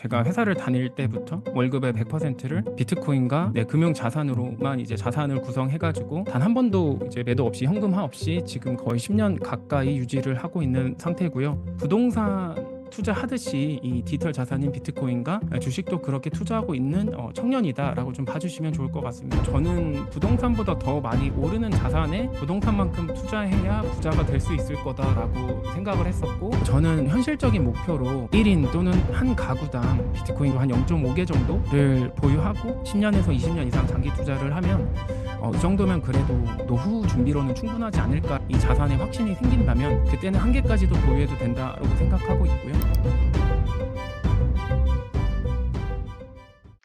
제가 회사를 다닐 때부터 월급의 100%를 비트코인과 금융 자산으로만 이제 자산을 구성해 가지고 단 한 번도 이제 매도 없이 현금화 없이 지금 거의 10년 가까이 유지를 하고 있는 상태고요. 부동산 투자하듯이 이 디지털 자산인 비트코인과 주식도 그렇게 투자하고 있는 청년이다라고 좀 봐주시면 좋을 것 같습니다. 저는 부동산보다 더 많이 오르는 자산에 부동산만큼 투자해야 부자가 될 수 있을 거다라고 생각을 했었고, 저는 현실적인 목표로 1인 또는 한 가구당 비트코인 한 0.5개 정도를 보유하고 10년에서 20년 이상 장기 투자를 하면 이 정도면 그래도 노후 준비로는 충분하지 않을까. 이 자산에 확신이 생긴다면 그때는 한 개까지도 보유해도 된다라고 생각하고 있고요.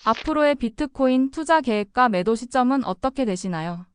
앞으로의 비트코인 투자 계획과 매도 시점은 어떻게 되시나요?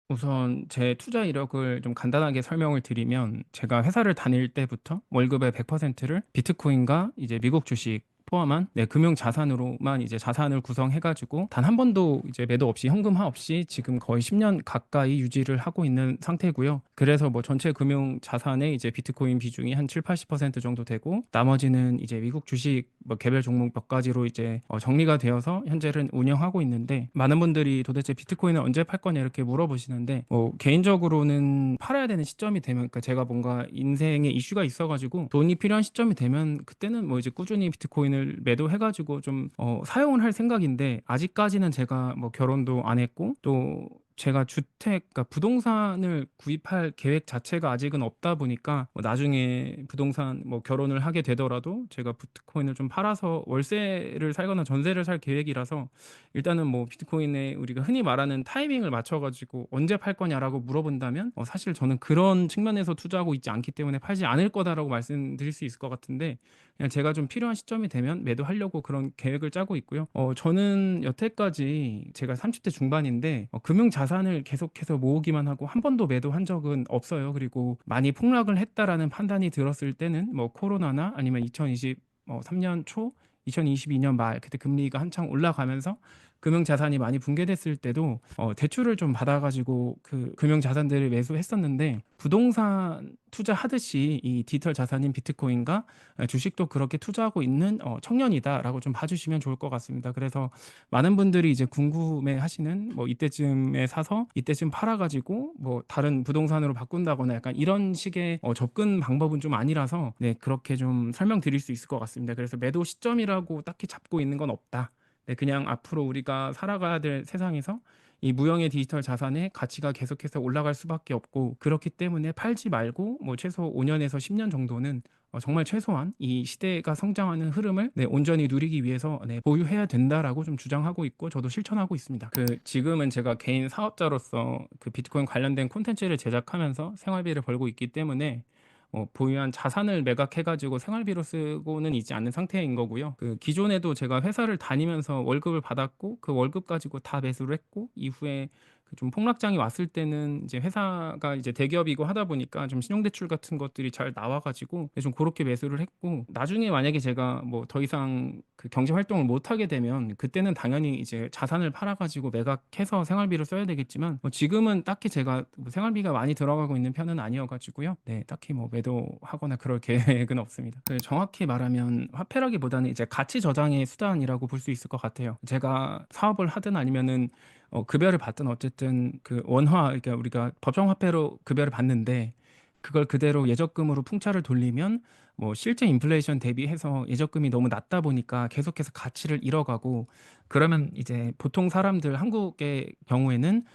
우선 제 투자 이력을 좀 간단하게 설명을 드리면, 제가 회사를 다닐 때부터 월급의 100%를 비트코인과 이제 미국 주식 포함한 금융 자산으로만 이제 자산을 구성해 가지고 단 한 번도 이제 매도 없이 현금화 없이 지금 거의 10년 가까이 유지를 하고 있는 상태고요. 그래서 뭐 전체 금융 자산의 이제 비트코인 비중이 한 7-80% 정도 되고, 나머지는 이제 미국 주식 뭐 개별 종목 몇 가지로 이제 정리가 되어서 현재는 운영하고 있는데, 많은 분들이 도대체 비트코인을 언제 팔 거냐 이렇게 물어보시는데, 개인적으로는 팔아야 되는 시점이 되면, 그러니까 제가 뭔가 인생에 이슈가 있어 가지고 돈이 필요한 시점이 되면 그때는 뭐 이제 꾸준히 비트코인을 매도해 가지고 좀 사용을 할 생각인데, 아직까지는 제가 뭐 결혼도 안 했고 또 제가 주택, 그러니까 부동산을 구입할 계획 자체가 아직은 없다 보니까, 뭐 나중에 부동산 뭐 결혼을 하게 되더라도 제가 비트코인을 좀 팔아서 월세를 살거나 전세를 살 계획이라서, 일단은 뭐 비트코인에 우리가 흔히 말하는 타이밍을 맞춰 가지고 언제 팔 거냐라고 물어본다면, 사실 저는 그런 측면에서 투자하고 있지 않기 때문에 팔지 않을 거다라고 말씀드릴 수 있을 것 같은데, 그냥 제가 좀 필요한 시점이 되면 매도하려고 그런 계획을 짜고 있고요. 저는 여태까지 제가 30대 중반인데 금융 자산을 계속해서 모으기만 하고 한 번도 매도한 적은 없어요. 그리고 많이 폭락을 했다라는 판단이 들었을 때는 뭐 코로나나 아니면 2023년 초, 2022년 말, 그때 금리가 한창 올라가면서 금융 자산이 많이 붕괴됐을 때도 대출을 좀 받아 가지고 그 금융 자산들을 매수했었는데, 부동산 투자하듯이 이 디지털 자산인 비트코인과 주식도 그렇게 투자하고 있는 청년이다라고 좀 봐주시면 좋을 것 같습니다. 그래서 많은 분들이 이제 궁금해하시는, 뭐 이때쯤에 사서 이때쯤 팔아가지고 뭐 다른 부동산으로 바꾼다거나 약간 이런 식의 접근 방법은 좀 아니라서, 그렇게 좀 설명드릴 수 있을 것 같습니다. 그래서 매도 시점이라고 딱히 잡고 있는 건 없다. 그냥 앞으로 우리가 살아가야 될 세상에서 이 무형의 디지털 자산의 가치가 계속해서 올라갈 수밖에 없고, 그렇기 때문에 팔지 말고 뭐 최소 5년에서 10년 정도는 정말 최소한 이 시대가 성장하는 흐름을 온전히 누리기 위해서 보유해야 된다라고 좀 주장하고 있고, 저도 실천하고 있습니다. 지금은 제가 개인 사업자로서 그 비트코인 관련된 콘텐츠를 제작하면서 생활비를 벌고 있기 때문에 보유한 자산을 매각해 가지고 생활비로 쓰고는 있지 않는 상태인 거고요. 기존에도 제가 회사를 다니면서 월급을 받았고 그 월급 가지고 다 매수를 했고, 이후에 좀 폭락장이 왔을 때는 이제 회사가 이제 대기업이고 하다 보니까 좀 신용대출 같은 것들이 잘 나와 가지고 좀 그렇게 매수를 했고, 나중에 만약에 제가 뭐 더 이상 그 경제 활동을 못 하게 되면 그때는 당연히 이제 자산을 팔아 가지고 매각해서 생활비를 써야 되겠지만, 지금은 딱히 제가 뭐 생활비가 많이 들어가고 있는 편은 아니어 가지고요. 딱히 뭐 매도하거나 그럴 계획은 없습니다. 정확히 말하면 화폐라기보다는 이제 가치 저장의 수단이라고 볼 수 있을 것 같아요. 제가 사업을 하든 아니면은 급여를 받든 어쨌든 그 원화, 그러니까 우리가 법정 화폐로 급여를 받는데 그걸 그대로 예적금으로 풍차를 돌리면 뭐 실제 인플레이션 대비해서 예적금이 너무 낮다 보니까 계속해서 가치를 잃어가고, 그러면 이제 보통 사람들, 한국의 경우에는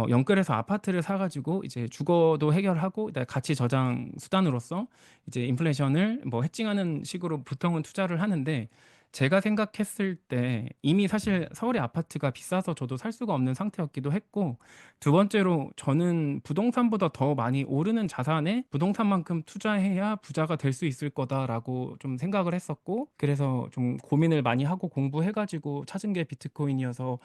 영끌해서 아파트를 사 가지고 이제 주거도 해결하고, 그다음에 가치 저장 수단으로서 이제 인플레이션을 뭐 해칭하는 식으로 보통은 투자를 하는데, 제가 생각했을 때 이미 사실 서울의 아파트가 비싸서 저도 살 수가 없는 상태였기도 했고, 두 번째로 저는 부동산보다 더 많이 오르는 자산에 부동산만큼 투자해야 부자가 될 수 있을 거다라고 좀 생각을 했었고, 그래서 좀 고민을 많이 하고 공부해 가지고 찾은 게 비트코인이어서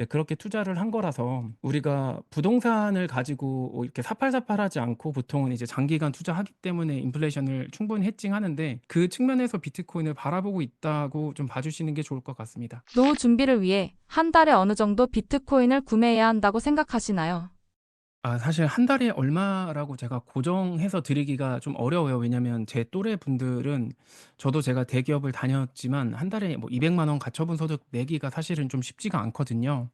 그렇게 투자를 한 거라서, 우리가 부동산을 가지고 이렇게 사팔사팔하지 않고 보통은 이제 장기간 투자하기 때문에 인플레이션을 충분히 해칭하는데, 그 측면에서 비트코인을 바라보고 있다고 좀 봐주시는 게 좋을 것 같습니다. 노후 준비를 위해 한 달에 어느 정도 비트코인을 구매해야 한다고 생각하시나요? 사실 한 달에 얼마라고 제가 고정해서 드리기가 좀 어려워요. 왜냐면 제 또래 분들은, 저도 제가 대기업을 다녔지만 한 달에 뭐 200만 원 가처분 소득 내기가 사실은 좀 쉽지가 않거든요.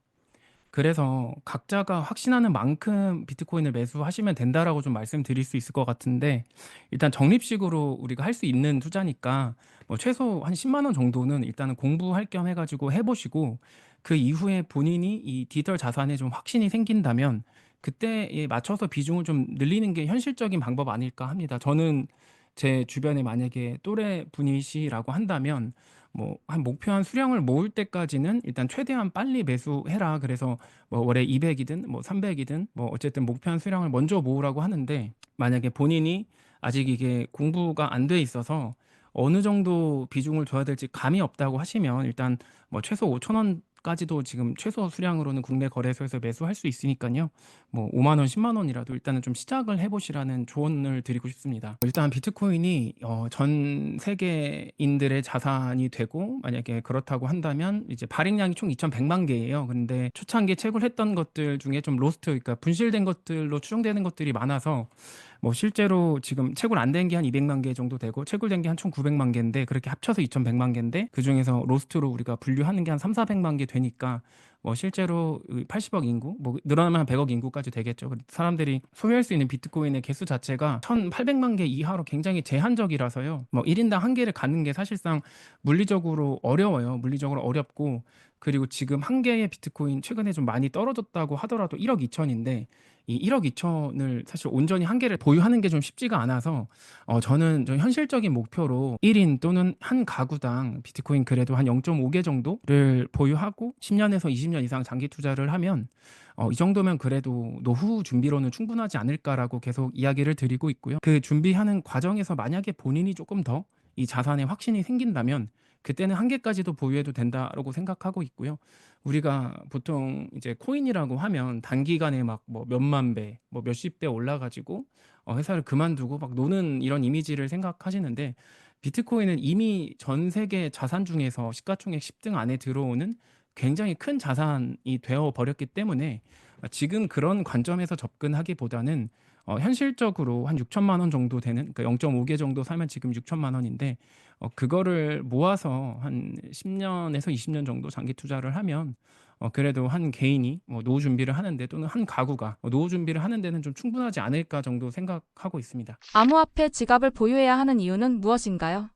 그래서 각자가 확신하는 만큼 비트코인을 매수하시면 된다라고 좀 말씀드릴 수 있을 것 같은데, 일단 적립식으로 우리가 할 수 있는 투자니까 뭐 최소 한 10만 원 정도는 일단은 공부할 겸 해 가지고 해 보시고, 그 이후에 본인이 이 디지털 자산에 좀 확신이 생긴다면 그때에 맞춰서 비중을 좀 늘리는 게 현실적인 방법 아닐까 합니다. 저는 제 주변에 만약에 또래 분이시라고 한다면 뭐 한 목표한 수량을 모을 때까지는 일단 최대한 빨리 매수해라. 그래서 뭐 월에 200 이든 뭐 300 이든 뭐 어쨌든 목표한 수량을 먼저 모으라고 하는데, 만약에 본인이 아직 이게 공부가 안 돼 있어서 어느 정도 비중을 둬야 될지 감이 없다고 하시면, 일단 뭐 최소 5천 원까지도 지금 최소 수량으로는 국내 거래소에서 매수할 수 있으니까요. 뭐 5만 원, 10만 원이라도 일단은 좀 시작을 해 보시라는 조언을 드리고 싶습니다. 일단 비트코인이 전 세계인들의 자산이 되고, 만약에 그렇다고 한다면 이제 발행량이 총 2,100만 개예요. 근데 초창기에 채굴했던 것들 중에 좀 로스트, 그러니까 분실된 것들로 추정되는 것들이 많아서, 뭐 실제로 지금 채굴 안 된 게 한 200만 개 정도 되고 채굴된 게 한 총 900만 개인데, 그렇게 합쳐서 2,100만 개인데 그중에서 로스트로 우리가 분류하는 게 한 3,400만 개 되니까, 뭐 실제로 80억 인구, 뭐 늘어나면 한 100억 인구까지 되겠죠. 사람들이 소유할 수 있는 비트코인의 개수 자체가 1,800만 개 이하로 굉장히 제한적이라서요. 뭐 1인당 한 개를 갖는 게 사실상 물리적으로 어려워요. 물리적으로 어렵고, 그리고 지금 한 개의 비트코인 최근에 좀 많이 떨어졌다고 하더라도 1억 2천인데, 이 1억 2천을 사실 온전히 한 개를 보유하는 게 좀 쉽지가 않아서, 저는 좀 현실적인 목표로 1인 또는 한 가구당 비트코인 그래도 한 0.5개 정도를 보유하고 10년에서 20년 이상 장기 투자를 하면, 이 정도면 그래도 노후 준비로는 충분하지 않을까라고 계속 이야기를 드리고 있고요. 그 준비하는 과정에서 만약에 본인이 조금 더 이 자산에 확신이 생긴다면 그때는 한 개까지도 보유해도 된다라고 생각하고 있고요. 우리가 보통 이제 코인이라고 하면 단기간에 막 뭐 몇만 배, 뭐 몇십 배 올라가지고 회사를 그만두고 막 노는 이런 이미지를 생각하시는데, 비트코인은 이미 전 세계 자산 중에서 시가총액 10등 안에 들어오는 굉장히 큰 자산이 되어 버렸기 때문에, 지금 그런 관점에서 접근하기보다는 현실적으로 한 6천만 원 정도 되는, 그러니까 0.5개 정도 사면 지금 6천만 원인데, 그거를 모아서 한 10년에서 20년 정도 장기 투자를 하면 그래도 한 개인이 뭐 노후 준비를 하는데, 또는 한 가구가 노후 준비를 하는 데는 좀 충분하지 않을까 정도 생각하고 있습니다. 암호화폐 지갑을 보유해야 하는 이유는 무엇인가요?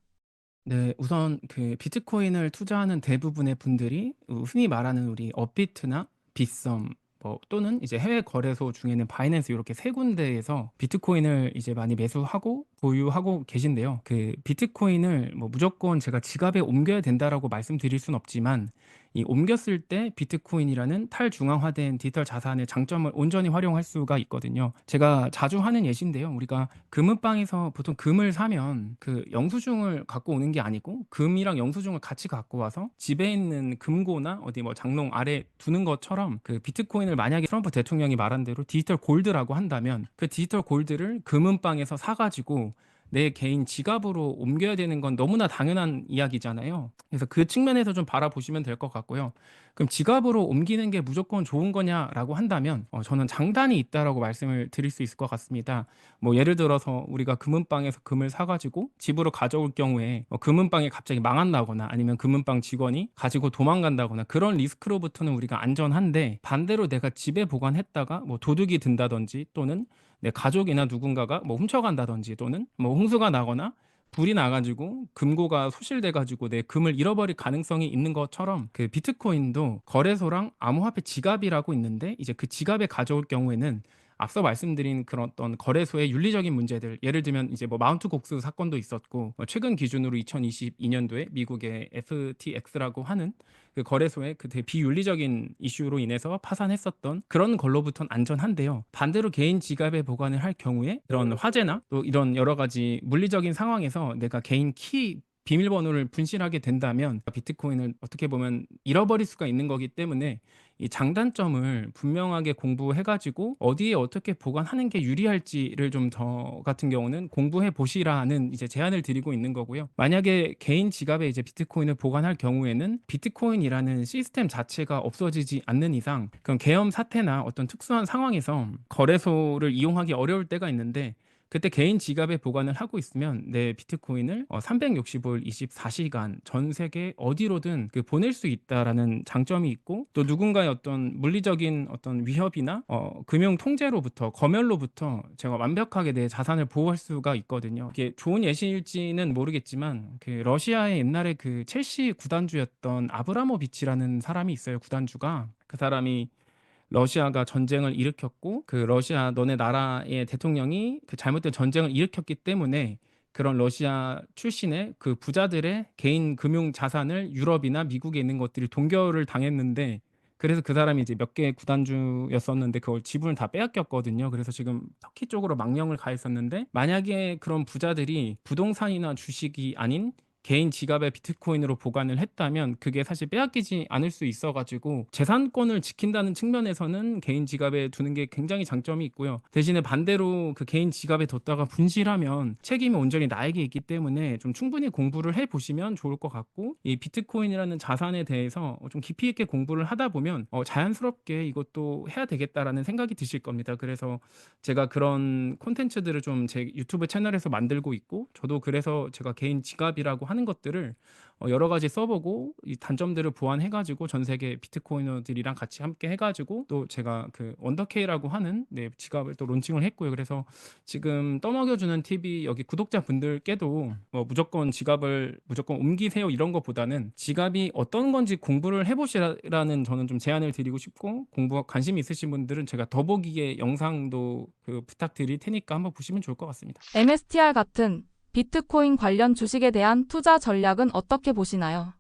네. 우선 그 비트코인을 투자하는 대부분의 분들이 흔히 말하는 우리 업비트나 빗썸, 뭐 또는 이제 해외 거래소 중에는 바이낸스, 요렇게 세 군데에서 비트코인을 이제 많이 매수하고 보유하고 계신데요. 그 비트코인을 뭐 무조건 제가 지갑에 옮겨야 된다라고 말씀드릴 순 없지만, 이 옮겼을 때 비트코인이라는 탈중앙화된 디지털 자산의 장점을 온전히 활용할 수가 있거든요. 제가 자주 하는 예시인데요. 우리가 금은방에서 보통 금을 사면 그 영수증을 갖고 오는 게 아니고, 금이랑 영수증을 같이 갖고 와서 집에 있는 금고나 어디 뭐 장롱 아래 두는 것처럼, 그 비트코인을 만약에 트럼프 대통령이 말한 대로 디지털 골드라고 한다면, 그 디지털 골드를 금은방에서 사 가지고 내 개인 지갑으로 옮겨야 되는 건 너무나 당연한 이야기잖아요. 그래서 그 측면에서 좀 바라보시면 될 것 같고요. 그럼 지갑으로 옮기는 게 무조건 좋은 거냐라고 한다면, 저는 장단이 있다라고 말씀을 드릴 수 있을 것 같습니다. 뭐 예를 들어서 우리가 금은방에서 금을 사 가지고 집으로 가져올 경우에 금은방이 갑자기 망한다거나, 아니면 금은방 직원이 가지고 도망간다거나, 그런 리스크로부터는 우리가 안전한데, 반대로 내가 집에 보관했다가 뭐 도둑이 든다든지, 또는 내 가족이나 누군가가 뭐 훔쳐간다든지, 또는 뭐 홍수가 나거나 불이 나 가지고 금고가 소실돼 가지고 내 금을 잃어버릴 가능성이 있는 것처럼, 그 비트코인도 거래소랑 암호화폐 지갑이라고 있는데, 이제 그 지갑에 가져올 경우에는 앞서 말씀드린 그런 어떤 거래소의 윤리적인 문제들, 예를 들면 이제 뭐 마운트 곡스 사건도 있었고, 최근 기준으로 2022년도에 미국의 FTX라고 하는 그 거래소의 그 되게 비윤리적인 이슈로 인해서 파산했었던 그런 걸로부터는 안전한데요. 반대로 개인 지갑에 보관을 할 경우에 이런 화재나 또 이런 여러 가지 물리적인 상황에서 내가 개인 키 비밀번호를 분실하게 된다면 비트코인을 어떻게 보면 잃어버릴 수가 있는 거기 때문에 이 장단점을 분명하게 공부해 가지고 어디에 어떻게 보관하는 게 유리할지를 좀 저 같은 경우는 공부해 보시라는 이제 제안을 드리고 있는 거고요. 만약에 개인 지갑에 이제 비트코인을 보관할 경우에는 비트코인이라는 시스템 자체가 없어지지 않는 이상 그런 계엄 사태나 어떤 특수한 상황에서 거래소를 이용하기 어려울 때가 있는데 그때 개인 지갑에 보관을 하고 있으면 내 비트코인을 365일 24시간 전 세계 어디로든 보낼 수 있다라는 장점이 있고 또 누군가의 어떤 물리적인 어떤 위협이나 금융 통제로부터 검열로부터 제가 완벽하게 내 자산을 보호할 수가 있거든요. 이게 좋은 예시일지는 모르겠지만 러시아의 옛날에 첼시 구단주였던 아브라모비치라는 사람이 있어요, 구단주가. 그 사람이 러시아가 전쟁을 일으켰고 러시아 너네 나라의 대통령이 잘못된 전쟁을 일으켰기 때문에 그런 러시아 출신의 부자들의 개인 금융 자산을 유럽이나 미국에 있는 것들이 동결을 당했는데 그래서 그 사람이 이제 몇 개의 구단주였었는데 그걸 지분을 다 빼앗겼거든요. 그래서 지금 터키 쪽으로 망령을 가했었는데 만약에 그런 부자들이 부동산이나 주식이 아닌 개인 지갑에 비트코인으로 보관을 했다면 그게 사실 빼앗기지 않을 수 있어 가지고 재산권을 지킨다는 측면에서는 개인 지갑에 두는 게 굉장히 장점이 있고요. 대신에 반대로 개인 지갑에 뒀다가 분실하면 책임이 온전히 나에게 있기 때문에 좀 충분히 공부를 해 보시면 좋을 것 같고 이 비트코인이라는 자산에 대해서 좀 깊이 있게 공부를 하다 보면 자연스럽게 '이것도 해야 되겠다.'라는 생각이 드실 겁니다. 그래서 제가 그런 콘텐츠들을 좀 제 유튜브 채널에서 만들고 있고 저도 그래서 제가 개인 지갑이라고 하는 것들을 여러 가지 써 보고 이 단점들을 보완해 가지고 전 세계 비트코이너들이랑 같이 함께 해 가지고 또 제가 원더케이라고 하는 지갑을 또 론칭을 했고요. 그래서 지금 떠먹여 주는 팁이 여기 구독자분들께도 무조건 지갑을 무조건 옮기세요 이런 것보다는 지갑이 어떤 건지 공부를 해 보시라는 저는 좀 제안을 드리고 싶고 공부가 관심 있으신 분들은 제가 더보기에 영상도 부탁드릴 테니까 한번 보시면 좋을 것 같습니다. MSTR 같은 비트코인 관련 주식에 대한 투자 전략은 어떻게 보시나요?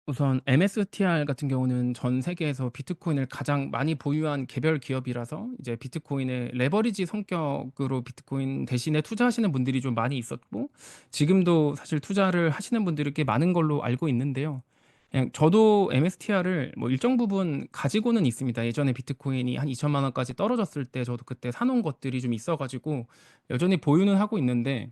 우선 MSTR 같은 경우는 전 세계에서 비트코인을 가장 많이 보유한 개별 기업이라서 이제 비트코인의 레버리지 성격으로 비트코인 대신에 투자하시는 분들이 좀 많이 있었고 지금도 사실 투자를 하시는 분들이 꽤 많은 걸로 알고 있는데요. 그냥 저도 MSTR을 뭐 일정 부분 가지고는 있습니다. 예전에 비트코인이 한 2천만 원까지 떨어졌을 때 저도 그때 사 놓은 것들이 좀 있어 가지고 여전히 보유는 하고 있는데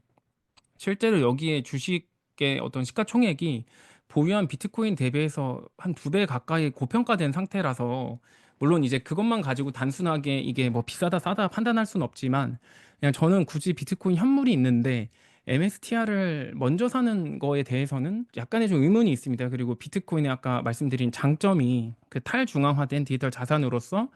실제로 여기에 주식의 어떤 시가총액이 보유한 비트코인 대비해서 한 2배 가까이 고평가된 상태라서 물론 이제 그것만 가지고 단순하게 이게 뭐 비싸다 싸다 판단할 수는 없지만 그냥 저는 굳이 비트코인 현물이 있는데 MSTR을 먼저 사는 거에 대해서는 약간의 좀 의문이 있습니다. 그리고 비트코인의 아까 말씀드린 장점이 탈중앙화된 디지털 자산으로서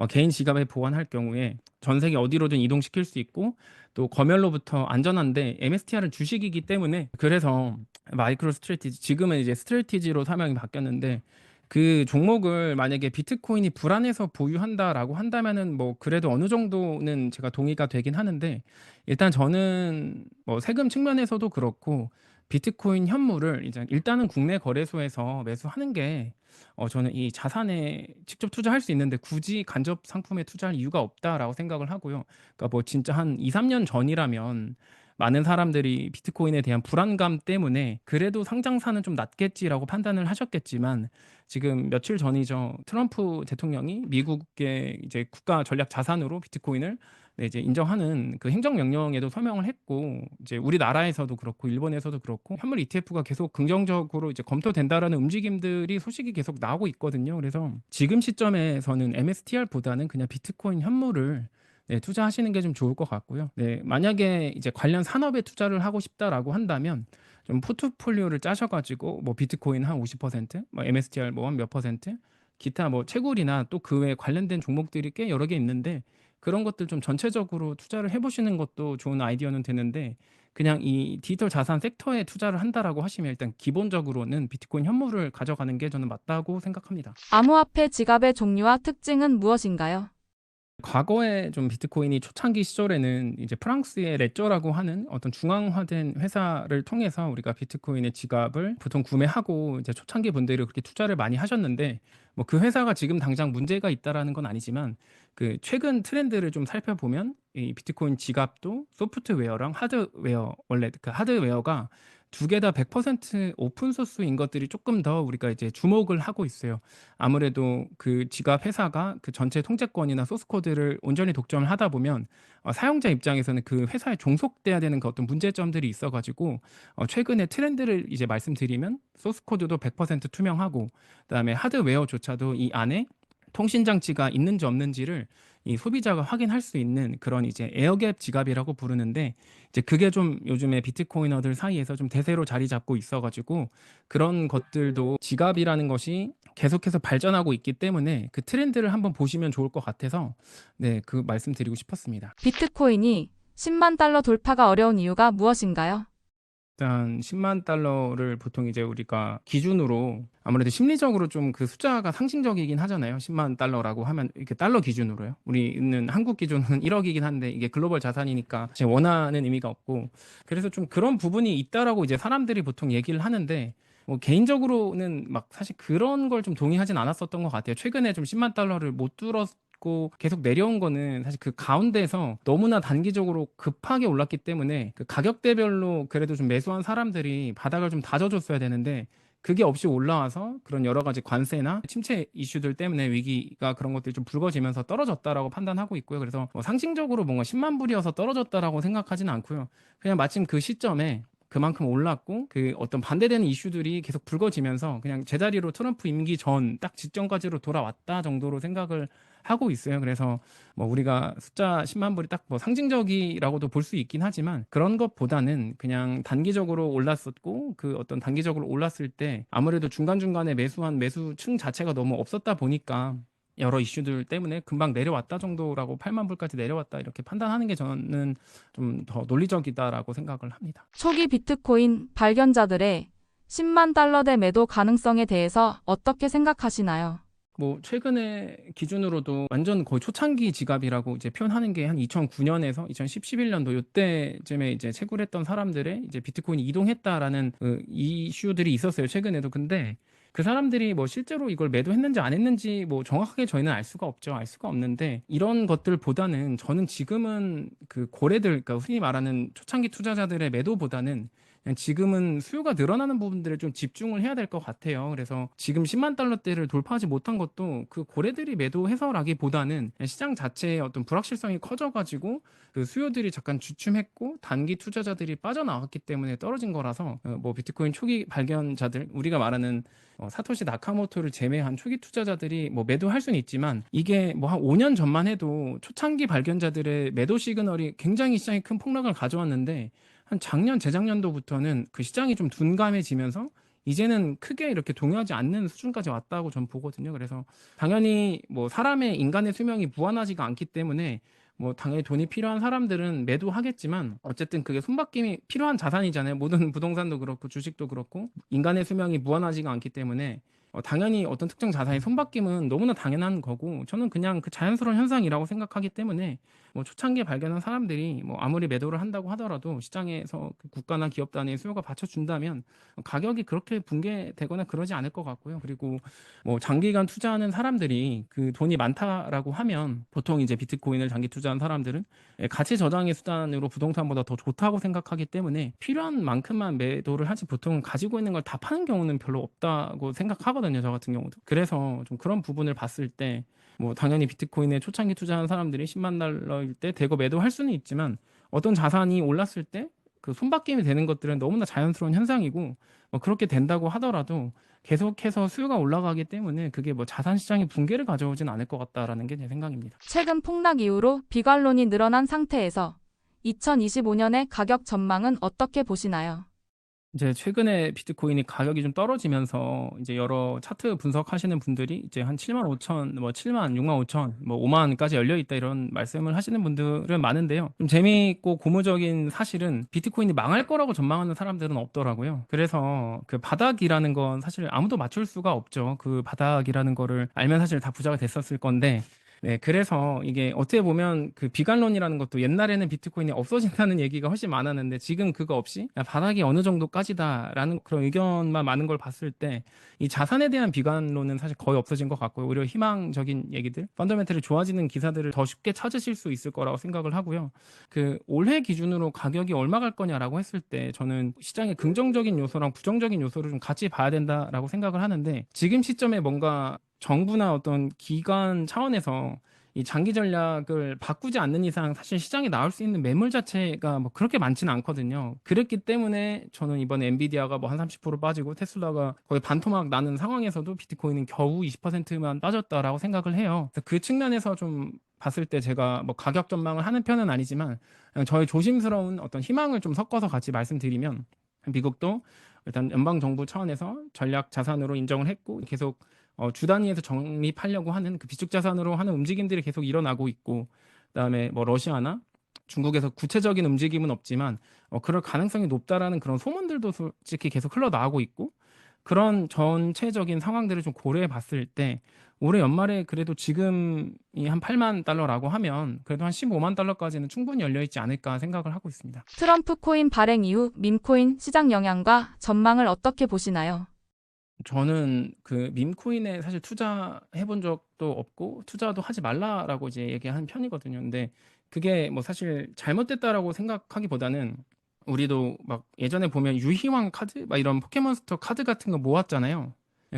개인 지갑에 보관할 경우에 전 세계 어디로든 이동시킬 수 있고 또 검열로부터 안전한데 MSTR은 주식이기 때문에 그래서 마이크로 스트래티지 지금은 이제 스트래티지로 사명이 바뀌었는데 그 종목을 만약에 비트코인이 불안해서 보유한다라고 한다면은 뭐 그래도 어느 정도는 제가 동의가 되긴 하는데 일단 저는 뭐 세금 측면에서도 그렇고 비트코인 현물을 이제 일단은 국내 거래소에서 매수하는 게 저는 이 자산에 직접 투자할 수 있는데 굳이 간접 상품에 투자할 이유가 없다라고 생각을 하고요. 그러니까 뭐 진짜 한 2-3년 전이라면 많은 사람들이 비트코인에 대한 불안감 때문에 '그래도 상장사는 좀 낫겠지.'라고 판단을 하셨겠지만 지금 며칠 전이죠. 트럼프 대통령이 미국의 이제 국가 전략 자산으로 비트코인을 이제 인정하는 행정명령에도 서명을 했고 이제 우리나라에서도 그렇고 일본에서도 그렇고 현물 ETF가 계속 긍정적으로 이제 검토된다라는 움직임들이 소식이 계속 나오고 있거든요. 그래서 지금 시점에서는 MSTR보다는 그냥 비트코인 현물을 투자하시는 게 좀 좋을 것 같고요. 네, 만약에 이제 관련 산업에 투자를 하고 싶다라고 한다면 좀 포트폴리오를 짜셔 가지고 뭐 비트코인 한 50%, 뭐 MSTR 뭐 한 몇 퍼센트, 기타 뭐 채굴이나 또 그 외에 관련된 종목들이 꽤 여러 개 있는데 그런 것들 좀 전체적으로 투자를 해 보시는 것도 좋은 아이디어는 되는데 그냥 이 디지털 자산 섹터에 투자를 한다라고 하시면 일단 기본적으로는 비트코인 현물을 가져가는 게 저는 맞다고 생각합니다. 암호화폐 지갑의 종류와 특징은 무엇인가요? 과거에 좀 비트코인이 초창기 시절에는 이제 프랑스의 레저라고 하는 어떤 중앙화된 회사를 통해서 우리가 비트코인의 지갑을 보통 구매하고 이제 초창기 분들이 그렇게 투자를 많이 하셨는데 뭐 그 회사가 지금 당장 문제가 있다라는 건 아니지만 최근 트렌드를 좀 살펴보면 이 비트코인 지갑도 소프트웨어랑 하드웨어 원래 하드웨어가 두 개 다 100% 오픈 소스인 것들이 조금 더 우리가 이제 주목을 하고 있어요. 아무래도 그 지갑 회사가 그 전체 통제권이나 소스 코드를 온전히 독점을 하다 보면 사용자 입장에서는 그 회사에 종속돼야 되는 그 어떤 문제점들이 있어 가지고 최근에 트렌드를 이제 말씀드리면 소스 코드도 100% 투명하고, 그다음에 하드웨어조차도 이 안에 통신 장치가 있는지 없는지를 이 소비자가 확인할 수 있는 그런 이제 에어갭 지갑이라고 부르는데, 이제 그게 좀 요즘에 비트코이너들 사이에서 좀 대세로 자리 잡고 있어 가지고 그런 것들도 지갑이라는 것이 계속해서 발전하고 있기 때문에 그 트렌드를 한번 보시면 좋을 것 같아서 네, 그 말씀드리고 싶었습니다. 비트코인이 10만 달러 돌파가 어려운 이유가 무엇인가요? 일단 10만 달러를 보통 이제 우리가 기준으로 아무래도 심리적으로 좀 그 숫자가 상징적이긴 하잖아요. 10만 달러라고 하면 이렇게 달러 기준으로요. 우리는 한국 기준은 1억이긴 한데 이게 글로벌 자산이니까 제가 원하는 의미가 없고, 그래서 좀 그런 부분이 있다라고 이제 사람들이 보통 얘기를 하는데, 뭐 개인적으로는 막 사실 그런 걸 좀 동의하진 않았었던 것 같아요. 최근에 좀 10만 달러를 못 뚫었고 계속 내려온 거는 사실 그 가운데서 너무나 단기적으로 급하게 올랐기 때문에 그 가격대별로 그래도 좀 매수한 사람들이 바닥을 좀 다져줬어야 되는데, 그게 없이 올라와서 그런 여러 가지 관세나 침체 이슈들 때문에 위기가 그런 것들이 좀 불거지면서 떨어졌다라고 판단하고 있고요. 그래서 뭐 상징적으로 뭔가 10만 불이어서 떨어졌다라고 생각하지는 않고요. 그냥 마침 그 시점에 그만큼 올랐고 그 어떤 반대되는 이슈들이 계속 불거지면서 그냥 제자리로 트럼프 임기 전 딱 직전까지로 돌아왔다 정도로 생각을 하고 있어요. 그래서 뭐 우리가 숫자 10만 불이 딱 뭐 상징적이라고도 볼 수 있긴 하지만, 그런 것보다는 그냥 단기적으로 올랐었고 그 어떤 단기적으로 올랐을 때 아무래도 중간중간에 매수한 매수층 자체가 너무 없었다 보니까 여러 이슈들 때문에 금방 내려왔다 정도라고, 8만 불까지 내려왔다 이렇게 판단하는 게 저는 좀 더 논리적이다라고 생각을 합니다. 초기 비트코인 발견자들의 10만 달러대 매도 가능성에 대해서 어떻게 생각하시나요? 뭐 최근에 기준으로도 완전 거의 초창기 지갑이라고 이제 표현하는 게 한 2009년에서 2010, 11년도 요때쯤에 이제 채굴했던 사람들의 이제 비트코인이 이동했다라는 그 이슈들이 있었어요, 최근에도. 근데 그 사람들이 뭐 실제로 이걸 매도했는지 안 했는지 뭐 정확하게 저희는 알 수가 없죠. 알 수가 없는데, 이런 것들보다는 저는 지금은 그 고래들, 그러니까 흔히 말하는 초창기 투자자들의 매도보다는 그냥 지금은 수요가 늘어나는 부분들에 좀 집중을 해야 될 것 같아요. 그래서 지금 10만 달러대를 돌파하지 못한 것도 그 고래들이 매도해서라기보다는 그냥 시장 자체의 어떤 불확실성이 커져가지고 그 수요들이 잠깐 주춤했고 단기 투자자들이 빠져나왔기 때문에 떨어진 거라서, 뭐 비트코인 초기 발견자들, 우리가 말하는 사토시 나카모토를 제외한 초기 투자자들이 뭐 매도할 수는 있지만, 이게 뭐 한 5년 전만 해도 초창기 발견자들의 매도 시그널이 굉장히 시장에 큰 폭락을 가져왔는데, 한 작년 재작년도부터는 그 시장이 좀 둔감해지면서 이제는 크게 이렇게 동요하지 않는 수준까지 왔다고 저는 보거든요. 그래서 당연히 뭐 사람의 인간의 수명이 무한하지가 않기 때문에 뭐 당연히 돈이 필요한 사람들은 매도하겠지만, 어쨌든 그게 손바뀜이 필요한 자산이잖아요. 모든 부동산도 그렇고 주식도 그렇고 인간의 수명이 무한하지가 않기 때문에 당연히 어떤 특정 자산의 손바뀜은 너무나 당연한 거고, 저는 그냥 그 자연스러운 현상이라고 생각하기 때문에 뭐 초창기에 발견한 사람들이 뭐 아무리 매도를 한다고 하더라도 시장에서 그 국가나 기업 단위의 수요가 받쳐준다면 가격이 그렇게 붕괴되거나 그러지 않을 것 같고요. 그리고 뭐 장기간 투자하는 사람들이 그 돈이 많다라고 하면, 보통 이제 비트코인을 장기 투자한 사람들은 가치 저장의 수단으로 부동산보다 더 좋다고 생각하기 때문에 필요한 만큼만 매도를 하지, 보통 가지고 있는 걸 다 파는 경우는 별로 없다고 생각하거든요, 저 같은 경우도. 그래서 좀 그런 부분을 봤을 때 뭐 당연히 비트코인에 초창기 투자한 사람들이 10만 달러일 때 대거 매도할 수는 있지만, 어떤 자산이 올랐을 때 그 손바뀜이 되는 것들은 너무나 자연스러운 현상이고, 뭐 그렇게 된다고 하더라도 계속해서 수요가 올라가기 때문에 그게 뭐 자산 시장의 붕괴를 가져오진 않을 것 같다라는 게 제 생각입니다. 최근 폭락 이후로 비관론이 늘어난 상태에서 2025년의 가격 전망은 어떻게 보시나요? 이제 최근에 비트코인이 가격이 좀 떨어지면서 이제 여러 차트 분석하시는 분들이 이제 한 7만 5천, 뭐 7만, 6만 5천, 뭐 5만까지 열려 있다 이런 말씀을 하시는 분들은 많은데요. 좀 재미있고 고무적인 사실은 비트코인이 망할 거라고 전망하는 사람들은 없더라고요. 그래서 그 바닥이라는 건 사실 아무도 맞출 수가 없죠. 그 바닥이라는 거를 알면 사실 다 부자가 됐었을 건데, 네, 그래서 이게 어떻게 보면 그 비관론이라는 것도 옛날에는 비트코인이 없어진다는 얘기가 훨씬 많았는데 지금 그거 없이 야, 바닥이 어느 정도까지다라는 그런 의견만 많은 걸 봤을 때 이 자산에 대한 비관론은 사실 거의 없어진 것 같고요. 오히려 희망적인 얘기들, 펀더멘털이 좋아지는 기사들을 더 쉽게 찾으실 수 있을 거라고 생각을 하고요. 그 올해 기준으로 가격이 얼마 갈 거냐라고 했을 때 저는 시장의 긍정적인 요소랑 부정적인 요소를 좀 같이 봐야 된다라고 생각을 하는데 지금 시점에 뭔가 정부나 어떤 기관 차원에서 이 장기 전략을 바꾸지 않는 이상 사실 시장에 나올 수 있는 매물 자체가 뭐 그렇게 많지는 않거든요. 그랬기 때문에 저는 이번에 엔비디아가 뭐 한 30% 빠지고 테슬라가 거의 반토막 나는 상황에서도 비트코인은 겨우 20%만 빠졌다라고 생각을 해요. 그래서 그 측면에서 좀 봤을 때 제가 뭐 가격 전망을 하는 편은 아니지만 그냥 저의 조심스러운 어떤 희망을 좀 섞어서 같이 말씀드리면 미국도 일단 연방 정부 차원에서 전략 자산으로 인정을 했고 계속 주 단위에서 적립하려고 하는 그 비축 자산으로 하는 움직임들이 계속 일어나고 있고 그다음에 뭐 러시아나 중국에서 구체적인 움직임은 없지만 그럴 가능성이 높다라는 그런 소문들도 솔직히 계속 흘러나오고 있고 그런 전체적인 상황들을 좀 고려해 봤을 때 올해 연말에 그래도 지금이 한 8만 달러라고 하면 그래도 한 15만 달러까지는 충분히 열려 있지 않을까 생각을 하고 있습니다. 트럼프 코인 발행 이후 밈코인 시장 영향과 전망을 어떻게 보시나요? 저는 그 밈코인에 사실 투자해 본 적도 없고 투자도 하지 말라라고 이제 얘기하는 편이거든요. 근데 그게 뭐 사실 잘못됐다라고 생각하기보다는 우리도 막 예전에 보면 유희왕 카드 막 이런 포켓몬스터 카드 같은 거 모았잖아요.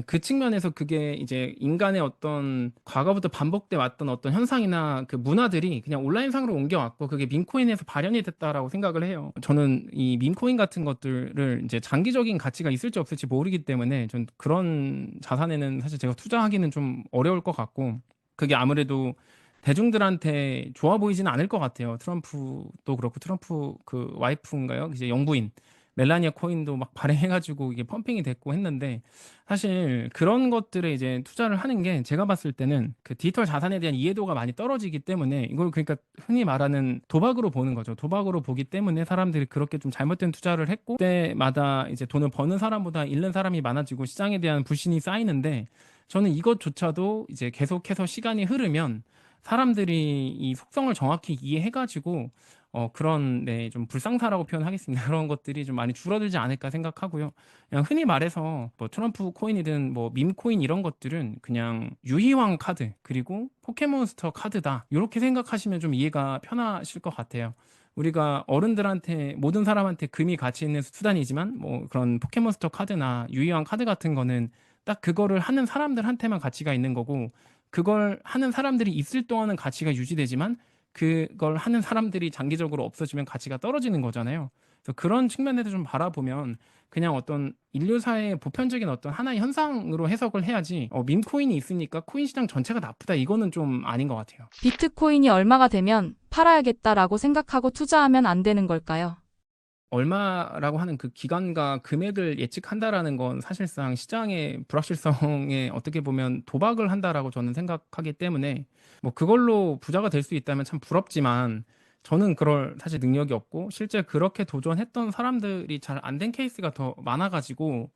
그 측면에서 그게 이제 인간의 어떤 과거부터 반복돼 왔던 어떤 현상이나 그 문화들이 그냥 온라인상으로 옮겨왔고 그게 밈코인에서 발현이 됐다라고 생각을 해요. 저는 이 밈코인 같은 것들을 이제 장기적인 가치가 있을지 없을지 모르기 때문에 전 그런 자산에는 사실 제가 투자하기는 좀 어려울 것 같고 그게 아무래도 대중들한테 좋아 보이지는 않을 것 같아요. 트럼프도 그렇고 트럼프 그 와이프인가요? 이제 영부인 멜라니아 코인도 막 발행해가지고 이게 펌핑이 됐고 했는데 사실 그런 것들에 이제 투자를 하는 게 제가 봤을 때는 그 디지털 자산에 대한 이해도가 많이 떨어지기 때문에 이걸 그러니까 흔히 말하는 도박으로 보는 거죠. 도박으로 보기 때문에 사람들이 그렇게 좀 잘못된 투자를 했고 그때마다 이제 돈을 버는 사람보다 잃는 사람이 많아지고 시장에 대한 불신이 쌓이는데 저는 이것조차도 이제 계속해서 시간이 흐르면 사람들이 이 속성을 정확히 이해해가지고 그런 네, 좀 불상사라고 표현하겠습니다. 그런 것들이 좀 많이 줄어들지 않을까 생각하고요. 그냥 흔히 말해서 뭐 트럼프 코인이든 뭐 밈 코인 이런 것들은 그냥 유희왕 카드 그리고 포켓몬스터 카드다. 이렇게 생각하시면 좀 이해가 편하실 것 같아요. 우리가 어른들한테 모든 사람한테 금이 가치 있는 수단이지만 뭐 그런 포켓몬스터 카드나 유희왕 카드 같은 거는 딱 그거를 하는 사람들한테만 가치가 있는 거고 그걸 하는 사람들이 있을 동안은 가치가 유지되지만 그걸 하는 사람들이 장기적으로 없어지면 가치가 떨어지는 거잖아요. 그래서 그런 측면에서 좀 바라보면 그냥 어떤 인류사의 보편적인 어떤 하나의 현상으로 해석을 해야지 밈코인이 있으니까 코인 시장 전체가 나쁘다 이거는 좀 아닌 것 같아요. 비트코인이 얼마가 되면 팔아야겠다라고 생각하고 투자하면 안 되는 걸까요? 얼마라고 하는 그 기간과 금액을 예측한다라는 건 사실상 시장의 불확실성에 어떻게 보면 도박을 한다라고 저는 생각하기 때문에 뭐 그걸로 부자가 될 수 있다면 참 부럽지만 저는 그럴 사실 능력이 없고 실제 그렇게 도전했던 사람들이 잘 안 된 케이스가 더 많아가지고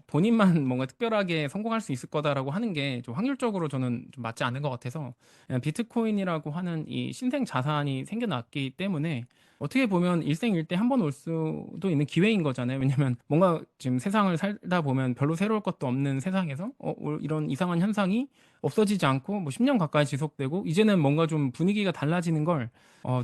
본인만 뭔가 특별하게 성공할 수 있을 거다라고 하는 게 좀 확률적으로 저는 좀 맞지 않는 것 같아서 그냥 비트코인이라고 하는 이 신생 자산이 생겨났기 때문에 어떻게 보면 일생일대 한 번 올 수도 있는 기회인 거잖아요. 왜냐면 뭔가 지금 세상을 살다 보면 별로 새로울 것도 없는 세상에서 이런 이상한 현상이 없어지지 않고 뭐 10년 가까이 지속되고 이제는 뭔가 좀 분위기가 달라지는 걸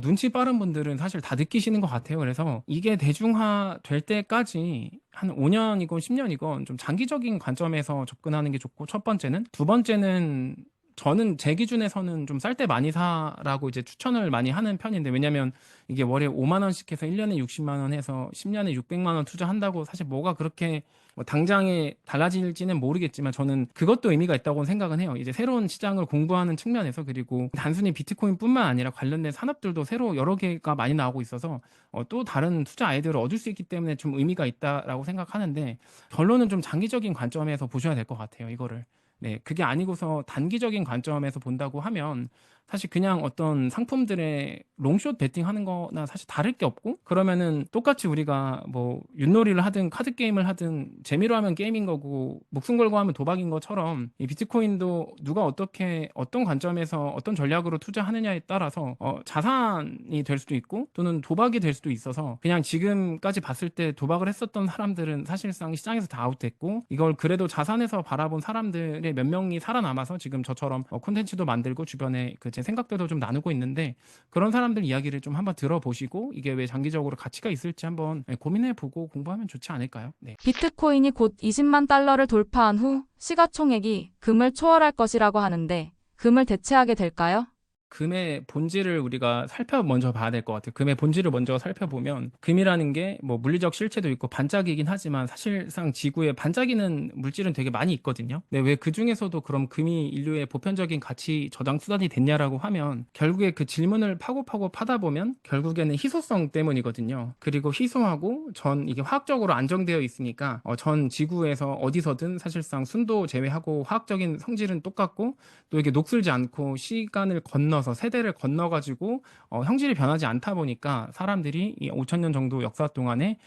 눈치 빠른 분들은 사실 다 느끼시는 것 같아요. 그래서 이게 대중화 될 때까지 한 5년이건 10년이건 좀 장기적인 관점에서 접근하는 게 좋고 첫 번째는 두 번째는 저는 제 기준에서는 좀 쌀 때 많이 사라고 이제 추천을 많이 하는 편인데 왜냐면 이게 월에 5만 원씩 해서 1년에 60만 원 해서 10년에 600만 원 투자한다고 사실 뭐가 그렇게 뭐 당장에 달라질지는 모르겠지만 저는 그것도 의미가 있다고 생각은 해요. 이제 새로운 시장을 공부하는 측면에서 그리고 단순히 비트코인뿐만 아니라 관련된 산업들도 새로 여러 개가 많이 나오고 있어서 또 다른 투자 아이디어를 얻을 수 있기 때문에 좀 의미가 있다라고 생각하는데 결론은 좀 장기적인 관점에서 보셔야 될 것 같아요. 이거를. 네, 그게 아니고서 단기적인 관점에서 본다고 하면 사실 그냥 어떤 상품들의 롱숏 베팅하는 거나 사실 다를 게 없고, 그러면은 똑같이 우리가 뭐 윷놀이를 하든 카드 게임을 하든 재미로 하면 게임인 거고 목숨 걸고 하면 도박인 것처럼, 이 비트코인도 누가 어떻게 어떤 관점에서 어떤 전략으로 투자하느냐에 따라서 자산이 될 수도 있고 또는 도박이 될 수도 있어서, 그냥 지금까지 봤을 때 도박을 했었던 사람들은 사실상 시장에서 다 아웃됐고, 이걸 그래도 자산에서 바라본 사람들의 몇 명이 살아남아서 지금 저처럼 콘텐츠도 만들고 주변에 그 제 생각들도 좀 나누고 있는데, 그런 사람들 이야기를 좀 한번 들어보시고 이게 왜 장기적으로 가치가 있을지 한번 고민해보고 공부하면 좋지 않을까요? 네. 비트코인이 곧 20만 달러를 돌파한 후 시가총액이 금을 초월할 것이라고 하는데 금을 대체하게 될까요? 금의 본질을 우리가 먼저 봐야 될 것 같아요. 금의 본질을 먼저 살펴보면, 금이라는 게 뭐 물리적 실체도 있고 반짝이긴 하지만 사실상 지구에 반짝이는 물질은 되게 많이 있거든요. 근데 왜 그 중에서도 그럼 금이 인류의 보편적인 가치 저장 수단이 됐냐라고 하면, 결국에 그 질문을 파고 파다 보면 결국에는 희소성 때문이거든요. 그리고 희소하고 이게 화학적으로 안정되어 있으니까 전 지구에서 어디서든 사실상 순도 제외하고 화학적인 성질은 똑같고, 또 이게 녹슬지 않고 시간을 건너서 세대를 건너가지고 형질이 변하지 않다 보니까 사람들이 이 5천 년 정도 역사 동안에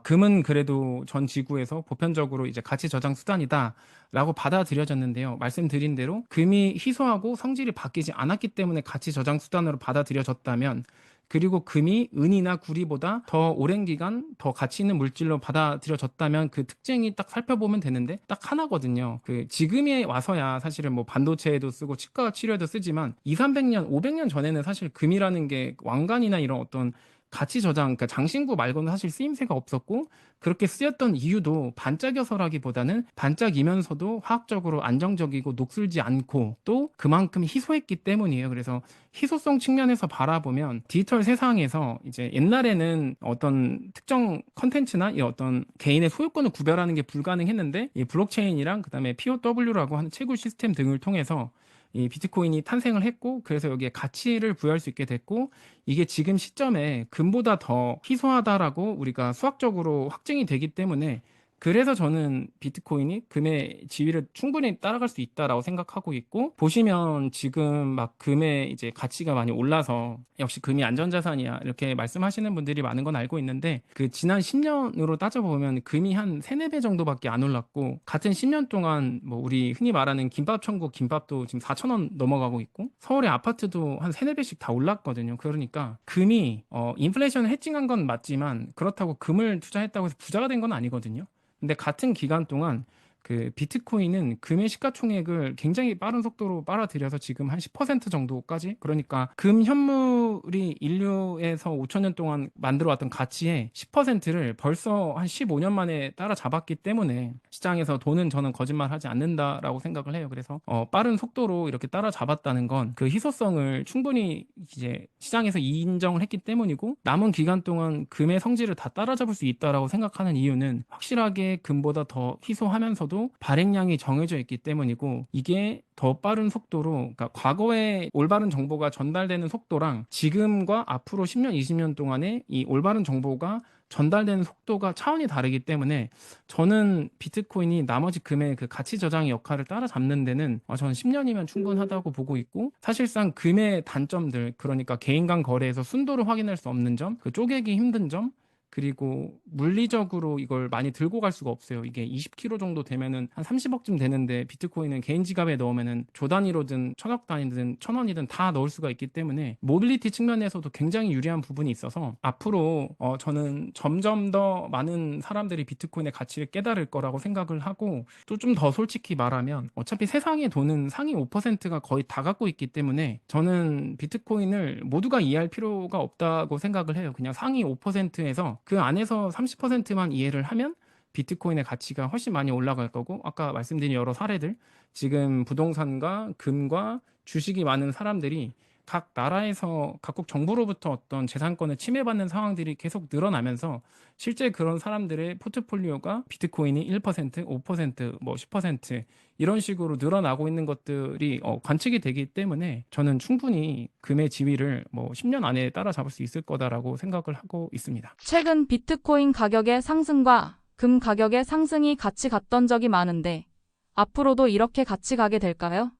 금은 그래도 전 지구에서 보편적으로 이제 가치 저장 수단이다라고 받아들여졌는데요. 말씀드린 대로 금이 희소하고 성질이 바뀌지 않았기 때문에 가치 저장 수단으로 받아들여졌다면, 그리고 금이 은이나 구리보다 더 오랜 기간 더 가치 있는 물질로 받아들여졌다면, 그 특징이 딱 살펴보면 되는데 딱 하나거든요. 그 지금에 와서야 사실은 뭐 반도체에도 쓰고 치과 치료에도 쓰지만 2, 300년, 500년 전에는 사실 금이라는 게 왕관이나 이런 어떤 가치 저장, 그러니까 장신구 말고는 사실 쓰임새가 없었고, 그렇게 쓰였던 이유도 반짝여서라기보다는 반짝이면서도 화학적으로 안정적이고 녹슬지 않고 또 그만큼 희소했기 때문이에요. 그래서 희소성 측면에서 바라보면 디지털 세상에서 이제 옛날에는 어떤 특정 컨텐츠나 이 어떤 개인의 소유권을 구별하는 게 불가능했는데, 이 블록체인이랑 그다음에 POW라고 하는 채굴 시스템 등을 통해서 이 비트코인이 탄생을 했고, 그래서 여기에 가치를 부여할 수 있게 됐고, 이게 지금 시점에 금보다 더 희소하다라고 우리가 수학적으로 확증이 되기 때문에, 그래서 저는 비트코인이 금의 지위를 충분히 따라갈 수 있다라고 생각하고 있고, 보시면 지금 막 금의 이제 가치가 많이 올라서 역시 금이 안전자산이야 이렇게 말씀하시는 분들이 많은 건 알고 있는데, 그 지난 10년으로 따져보면 금이 한 3, 4배 정도밖에 안 올랐고, 같은 10년 동안 뭐 우리 흔히 말하는 김밥 천국 김밥도 지금 4천 원 넘어가고 있고, 서울의 아파트도 한 3, 4배씩 다 올랐거든요. 그러니까 금이 인플레이션을 해칭한 건 맞지만, 그렇다고 금을 투자했다고 해서 부자가 된 건 아니거든요. 근데 같은 기간 동안 그 비트코인은 금의 시가총액을 굉장히 빠른 속도로 빨아들여서 지금 한 10% 정도까지, 그러니까 금 현물이 인류에서 5천 년 동안 만들어왔던 가치의 10%를 벌써 한 15년 만에 따라잡았기 때문에, 시장에서 돈은 저는 거짓말하지 않는다라고 생각을 해요. 그래서 빠른 속도로 이렇게 따라잡았다는 건 그 희소성을 충분히 이제 시장에서 인정을 했기 때문이고, 남은 기간 동안 금의 성질을 다 따라잡을 수 있다라고 생각하는 이유는 확실하게 금보다 더 희소하면서도 발행량이 정해져 있기 때문이고, 이게 더 빠른 속도로, 그러니까 과거에 올바른 정보가 전달되는 속도랑 지금과 앞으로 10년, 20년 동안에 이 올바른 정보가 전달되는 속도가 차원이 다르기 때문에, 저는 비트코인이 나머지 금의 그 가치 저장의 역할을 따라잡는 데는 저는 10년이면 충분하다고 보고 있고, 사실상 금의 단점들, 그러니까 개인 간 거래에서 순도를 확인할 수 없는 점, 그 쪼개기 힘든 점, 그리고 물리적으로 이걸 많이 들고 갈 수가 없어요. 이게 20kg 정도 되면은 한 30억쯤 되는데, 비트코인은 개인 지갑에 넣으면은 조 단위로든 천억 단위든 천 원이든 다 넣을 수가 있기 때문에 모빌리티 측면에서도 굉장히 유리한 부분이 있어서, 앞으로 저는 점점 더 많은 사람들이 비트코인의 가치를 깨달을 거라고 생각을 하고, 또 좀 더 솔직히 말하면 어차피 세상의 돈은 상위 5%가 거의 다 갖고 있기 때문에, 저는 비트코인을 모두가 이해할 필요가 없다고 생각을 해요. 그냥 상위 5%에서 그 안에서 30%만 이해를 하면 비트코인의 가치가 훨씬 많이 올라갈 거고, 아까 말씀드린 여러 사례들, 지금 부동산과 금과 주식이 많은 사람들이 각 나라에서 각국 정부로부터 어떤 재산권을 침해받는 상황들이 계속 늘어나면서, 실제 그런 사람들의 포트폴리오가 비트코인이 1%, 5%, 뭐 10% 이런 식으로 늘어나고 있는 것들이 관측이 되기 때문에, 저는 충분히 금의 지위를 뭐 10년 안에 따라잡을 수 있을 거다라고 생각을 하고 있습니다. 최근 비트코인 가격의 상승과 금 가격의 상승이 같이 갔던 적이 많은데 앞으로도 이렇게 같이 가게 될까요?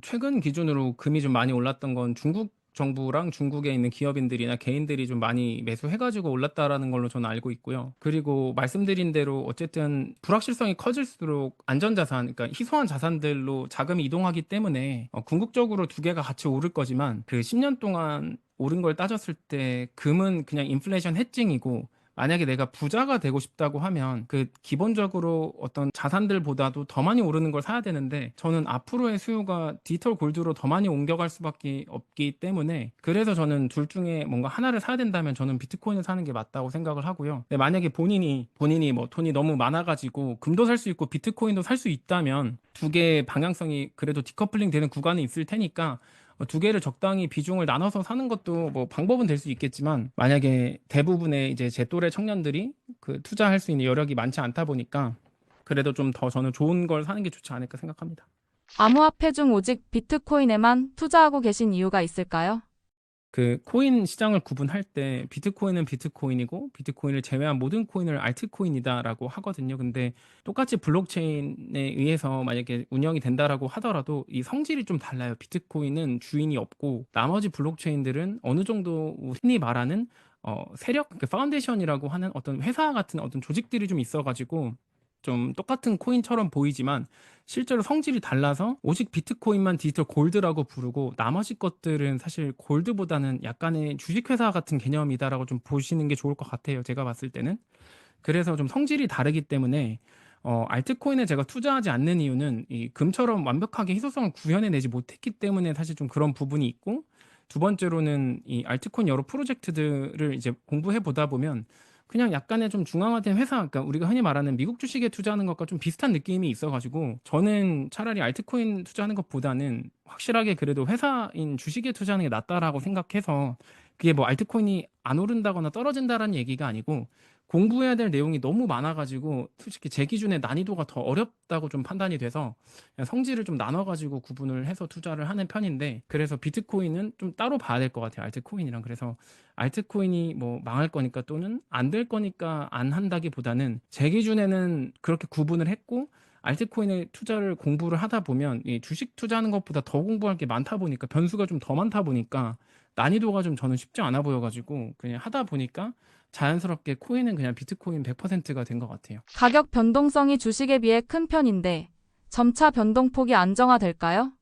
최근 기준으로 금이 좀 많이 올랐던 건 중국 정부랑 중국에 있는 기업인들이나 개인들이 좀 많이 매수해가지고 올랐다라는 걸로 저는 알고 있고요. 그리고 말씀드린 대로 어쨌든 불확실성이 커질수록 안전자산, 그러니까 희소한 자산들로 자금이 이동하기 때문에 궁극적으로 두 개가 같이 오를 거지만 그 10년 동안 오른 걸 따졌을 때 금은 그냥 인플레이션 해칭이고 만약에 내가 부자가 되고 싶다고 하면 그 기본적으로 어떤 자산들보다도 더 많이 오르는 걸 사야 되는데 저는 앞으로의 수요가 디지털 골드로 더 많이 옮겨갈 수밖에 없기 때문에 그래서 저는 둘 중에 뭔가 하나를 사야 된다면 저는 비트코인을 사는 게 맞다고 생각을 하고요. 근데 만약에 본인이 뭐 돈이 너무 많아가지고 금도 살 수 있고 비트코인도 살 수 있다면 두 개의 방향성이 그래도 디커플링 되는 구간이 있을 테니까 두 개를 적당히 비중을 나눠서 사는 것도 뭐 방법은 될 수 있겠지만 만약에 대부분의 이제 제 또래 청년들이 그 투자할 수 있는 여력이 많지 않다 보니까 그래도 좀 더 저는 좋은 걸 사는 게 좋지 않을까 생각합니다. 암호화폐 중 오직 비트코인에만 투자하고 계신 이유가 있을까요? 그 코인 시장을 구분할 때 비트코인은 비트코인이고 비트코인을 제외한 모든 코인을 알트코인이다라고 하거든요. 근데 똑같이 블록체인에 의해서 만약에 운영이 된다라고 하더라도 이 성질이 좀 달라요. 비트코인은 주인이 없고 나머지 블록체인들은 어느 정도 흔히 말하는 세력, 그 파운데이션이라고 하는 어떤 회사 같은 어떤 조직들이 좀 있어가지고 좀 똑같은 코인처럼 보이지만 실제로 성질이 달라서 오직 비트코인만 디지털 골드라고 부르고 나머지 것들은 사실 골드보다는 약간의 주식회사 같은 개념이다라고 좀 보시는 게 좋을 것 같아요. 제가 봤을 때는. 그래서 좀 성질이 다르기 때문에 알트코인에 제가 투자하지 않는 이유는 이 금처럼 완벽하게 희소성을 구현해내지 못했기 때문에 사실 좀 그런 부분이 있고 두 번째로는 이 알트코인 여러 프로젝트들을 이제 공부해 보다 보면 그냥 약간의 좀 중앙화된 회사, 그러니까 우리가 흔히 말하는 미국 주식에 투자하는 것과 좀 비슷한 느낌이 있어가지고 저는 차라리 알트코인 투자하는 것보다는 확실하게 그래도 회사인 주식에 투자하는 게 낫다라고 생각해서 그게 뭐 알트코인이 안 오른다거나 떨어진다라는 얘기가 아니고 공부해야 될 내용이 너무 많아가지고 솔직히 제 기준에 난이도가 더 어렵다고 좀 판단이 돼서 그냥 성질을 좀 나눠가지고 구분을 해서 투자를 하는 편인데 그래서 비트코인은 좀 따로 봐야 될 것 같아요. 알트코인이랑. 그래서 알트코인이 뭐 망할 거니까 또는 안 될 거니까 안 한다기보다는 제 기준에는 그렇게 구분을 했고 알트코인에 투자를 공부를 하다 보면 이 주식 투자하는 것보다 더 공부할 게 많다 보니까 변수가 좀 더 많다 보니까 난이도가 좀 저는 쉽지 않아 보여가지고 그냥 하다 보니까 자연스럽게 코인은 그냥 비트코인 100%가 된 것 같아요. 가격 변동성이 주식에 비해 큰 편인데 점차 변동폭이 안정화될까요?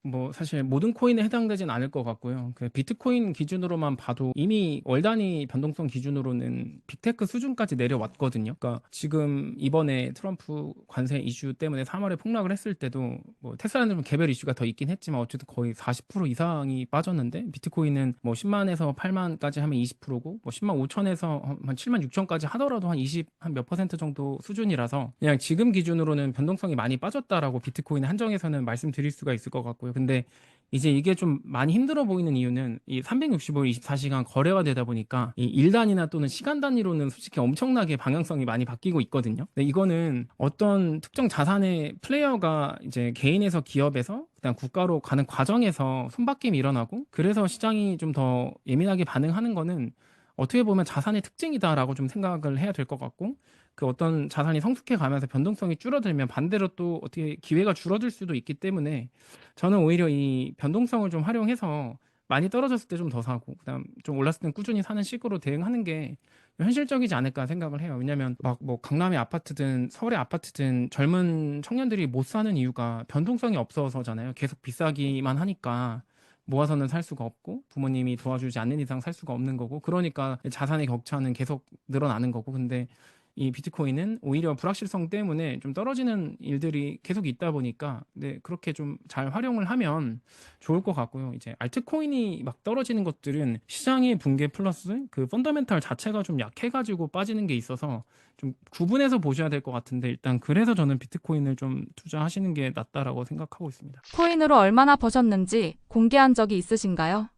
뭐 사실 모든 코인에 해당되진 않을 것 같고요. 그 비트코인 기준으로만 봐도 이미 월 단위 변동성 기준으로는 빅테크 수준까지 내려왔거든요. 그러니까 지금 이번에 트럼프 관세 이슈 때문에 3월에 폭락을 했을 때도 뭐 테슬라는 좀 개별 이슈가 더 있긴 했지만 어쨌든 거의 40% 이상이 빠졌는데 비트코인은 뭐 10만에서 8만까지 하면 20%고 뭐 10만 5천에서 한 7만 6천까지 하더라도 한 20, 한 몇 퍼센트 정도 수준이라서 그냥 지금 기준으로는 변동성이 많이 빠졌다라고 비트코인 한정에서는 말씀드릴 수가 있을 것 같고요. 근데 이제 이게 좀 많이 힘들어 보이는 이유는 이 365일 24시간 거래가 되다 보니까 이 일 단위나 또는 시간 단위로는 솔직히 엄청나게 방향성이 많이 바뀌고 있거든요. 근데 이거는 어떤 특정 자산의 플레이어가 이제 개인에서 기업에서 그다음 국가로 가는 과정에서 손바뀜이 일어나고 그래서 시장이 좀 더 예민하게 반응하는 거는 어떻게 보면 자산의 특징이다라고 좀 생각을 해야 될 것 같고 그 어떤 자산이 성숙해 가면서 변동성이 줄어들면 반대로 또 어떻게 기회가 줄어들 수도 있기 때문에 저는 오히려 이 변동성을 좀 활용해서 많이 떨어졌을 때 좀 더 사고 그다음 좀 올랐을 땐 꾸준히 사는 식으로 대응하는 게 현실적이지 않을까 생각을 해요. 왜냐하면 막 뭐 강남의 아파트든 서울의 아파트든 젊은 청년들이 못 사는 이유가 변동성이 없어서잖아요. 계속 비싸기만 하니까 모아서는 살 수가 없고 부모님이 도와주지 않는 이상 살 수가 없는 거고 그러니까 자산의 격차는 계속 늘어나는 거고 근데 이 비트코인은 오히려 불확실성 때문에 좀 떨어지는 일들이 계속 있다 보니까 네, 그렇게 좀 잘 활용을 하면 좋을 것 같고요. 이제 알트코인이 막 떨어지는 것들은 시장의 붕괴 플러스 그 펀더멘탈 자체가 좀 약해가지고 빠지는 게 있어서 좀 구분해서 보셔야 될 것 같은데 일단 그래서 저는 비트코인을 좀 투자하시는 게 낫다라고 생각하고 있습니다. 코인으로 얼마나 버셨는지 공개한 적이 있으신가요?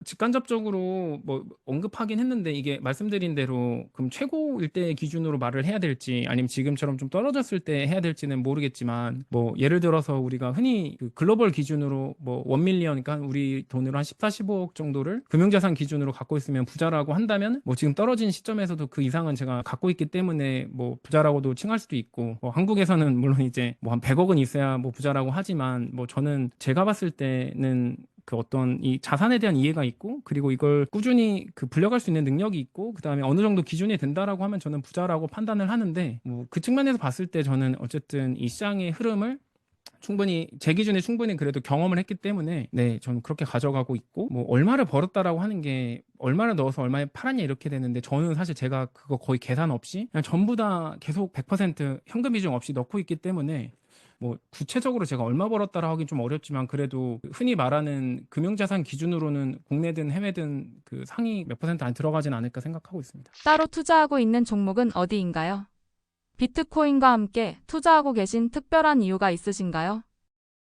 직간접적으로 뭐 언급하긴 했는데 이게 말씀드린 대로 그럼 최고일 때 기준으로 말을 해야 될지 아니면 지금처럼 좀 떨어졌을 때 해야 될지는 모르겠지만 뭐 예를 들어서 우리가 흔히 그 글로벌 기준으로 뭐 1밀리언 그러니까 우리 돈으로 한 14, 15억 정도를 금융자산 기준으로 갖고 있으면 부자라고 한다면 뭐 지금 떨어진 시점에서도 그 이상은 제가 갖고 있기 때문에 뭐 부자라고도 칭할 수도 있고 뭐 한국에서는 물론 이제 뭐 한 100억은 있어야 뭐 부자라고 하지만 뭐 저는 제가 봤을 때는 그 어떤 이 자산에 대한 이해가 있고 그리고 이걸 꾸준히 그 불려갈 수 있는 능력이 있고 그다음에 어느 정도 기준이 된다라고 하면 저는 부자라고 판단을 하는데 뭐 그 측면에서 봤을 때 저는 어쨌든 이 시장의 흐름을 충분히 제 기준에 충분히 그래도 경험을 했기 때문에 네 저는 그렇게 가져가고 있고 뭐 얼마를 벌었다라고 하는 게 얼마를 넣어서 얼마에 팔았냐 이렇게 되는데 저는 사실 제가 그거 거의 계산 없이 그냥 전부 다 계속 100% 현금 비중 없이 넣고 있기 때문에 뭐 구체적으로 제가 얼마 벌었다라 하긴 좀 어렵지만 그래도 흔히 말하는 금융자산 기준으로는 국내든 해외든 그 상위 몇 퍼센트 안 들어가진 않을까 생각하고 있습니다. 따로 투자하고 있는 종목은 어디인가요? 비트코인과 함께 투자하고 계신 특별한 이유가 있으신가요?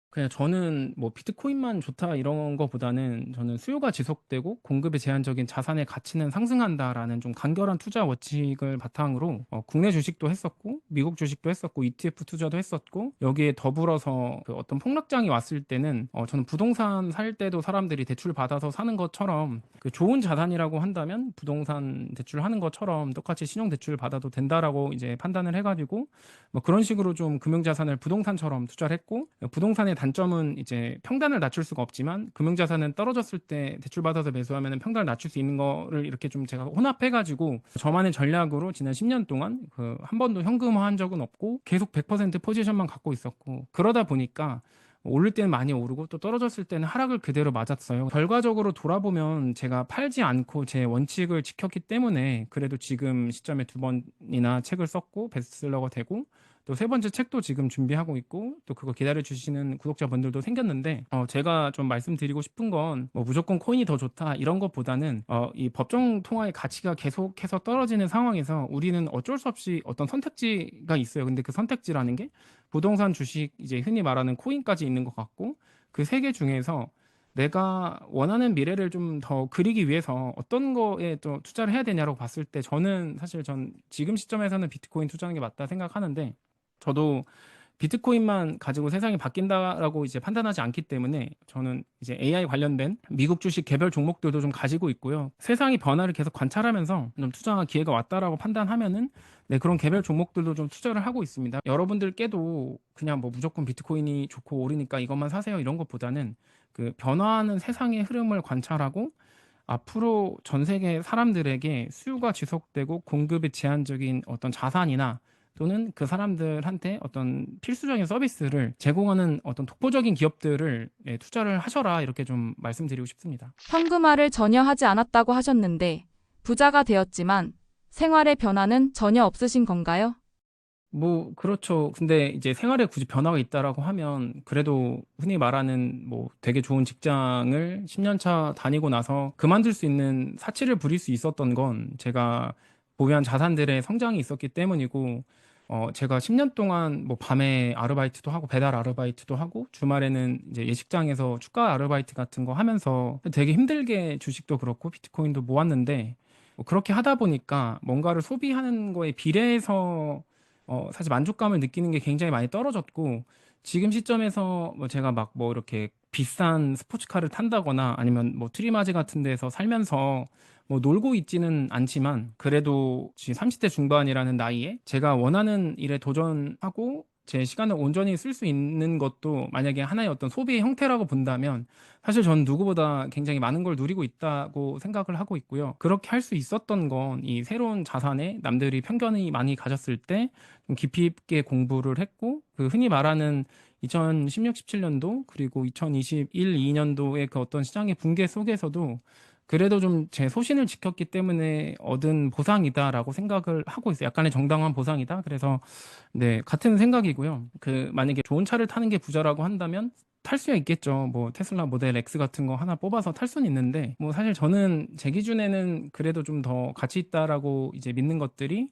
그냥 저는 뭐 비트코인만 좋다 이런 거보다는 저는 수요가 지속되고 공급의 제한적인 자산의 가치는 상승한다라는 좀 간결한 투자 원칙을 바탕으로 국내 주식도 했었고 미국 주식도 했었고 ETF 투자도 했었고 여기에 더불어서 그 어떤 폭락장이 왔을 때는 저는 부동산 살 때도 사람들이 대출 받아서 사는 것처럼 그 좋은 자산이라고 한다면 부동산 대출하는 것처럼 똑같이 신용 대출 받아도 된다라고 이제 판단을 해가지고 뭐 그런 식으로 좀 금융자산을 부동산처럼 투자를 했고 부동산의 단점은 이제 평단을 낮출 수가 없지만 금융자산은 떨어졌을 때 대출받아서 매수하면 평단을 낮출 수 있는 거를 이렇게 좀 제가 혼합해가지고 저만의 전략으로 지난 10년 동안 그 한 번도 현금화한 적은 없고 계속 100% 포지션만 갖고 있었고 그러다 보니까 오를 때는 많이 오르고 또 떨어졌을 때는 하락을 그대로 맞았어요. 결과적으로 돌아보면 제가 팔지 않고 제 원칙을 지켰기 때문에 그래도 지금 시점에 두 번이나 책을 썼고 베스트셀러가 되고 또 세 번째 책도 지금 준비하고 있고 또 그거 기다려 주시는 구독자분들도 생겼는데 제가 좀 말씀드리고 싶은 건 뭐 무조건 코인이 더 좋다 이런 것보다는 이 법정 통화의 가치가 계속해서 떨어지는 상황에서 우리는 어쩔 수 없이 어떤 선택지가 있어요. 근데 그 선택지라는 게 부동산, 주식, 이제 흔히 말하는 코인까지 있는 것 같고 그 세 개 중에서 내가 원하는 미래를 좀 더 그리기 위해서 어떤 거에 또 투자를 해야 되냐고 봤을 때 저는 사실 전 지금 시점에서는 비트코인 투자하는 게 맞다 생각하는데 저도 비트코인만 가지고 세상이 바뀐다라고 이제 판단하지 않기 때문에 저는 이제 AI 관련된 미국 주식 개별 종목들도 좀 가지고 있고요. 세상의 변화를 계속 관찰하면서 좀 투자 기회가 왔다라고 판단하면은 네, 그런 개별 종목들도 좀 투자를 하고 있습니다. 여러분들께도 그냥 뭐 무조건 비트코인이 좋고 오르니까 이것만 사세요 이런 것보다는 그 변화하는 세상의 흐름을 관찰하고 앞으로 전 세계 사람들에게 수요가 지속되고 공급이 제한적인 어떤 자산이나 또는 그 사람들한테 어떤 필수적인 서비스를 제공하는 어떤 독보적인 기업들을 예, 투자를 하셔라 이렇게 좀 말씀드리고 싶습니다. 현금화를 전혀 하지 않았다고 하셨는데 부자가 되었지만 생활의 변화는 전혀 없으신 건가요? 뭐 그렇죠. 근데 이제 생활에 굳이 변화가 있다라고 하면 그래도 흔히 말하는 뭐 되게 좋은 직장을 10년 차 다니고 나서 그만둘 수 있는 사치를 부릴 수 있었던 건 제가 보유한 자산들의 성장이 있었기 때문이고 제가 10년 동안 뭐 밤에 아르바이트도 하고 배달 아르바이트도 하고 주말에는 이제 예식장에서 축가 아르바이트 같은 거 하면서 되게 힘들게 주식도 그렇고 비트코인도 모았는데 뭐 그렇게 하다 보니까 뭔가를 소비하는 거에 비례해서 사실 만족감을 느끼는 게 굉장히 많이 떨어졌고 지금 시점에서 뭐 제가 막 뭐 이렇게 비싼 스포츠카를 탄다거나 아니면 뭐 트리마지 같은 데서 살면서 뭐 놀고 있지는 않지만 그래도 지금 30대 중반이라는 나이에 제가 원하는 일에 도전하고 제 시간을 온전히 쓸 수 있는 것도 만약에 하나의 어떤 소비의 형태라고 본다면 사실 전 누구보다 굉장히 많은 걸 누리고 있다고 생각을 하고 있고요. 그렇게 할 수 있었던 건 이 새로운 자산에 남들이 편견이 많이 가졌을 때 좀 깊이 있게 공부를 했고 그 흔히 말하는 2016, 17년도 그리고 2021, 2년도의 그 어떤 시장의 붕괴 속에서도 그래도 좀 제 소신을 지켰기 때문에 얻은 보상이다라고 생각을 하고 있어요. 약간의 정당한 보상이다. 그래서 네, 같은 생각이고요. 그 만약에 좋은 차를 타는 게 부자라고 한다면 탈 수야 있겠죠. 뭐 테슬라 모델 X 같은 거 하나 뽑아서 탈 수는 있는데 뭐 사실 저는 제 기준에는 그래도 좀 더 가치 있다라고 이제 믿는 것들이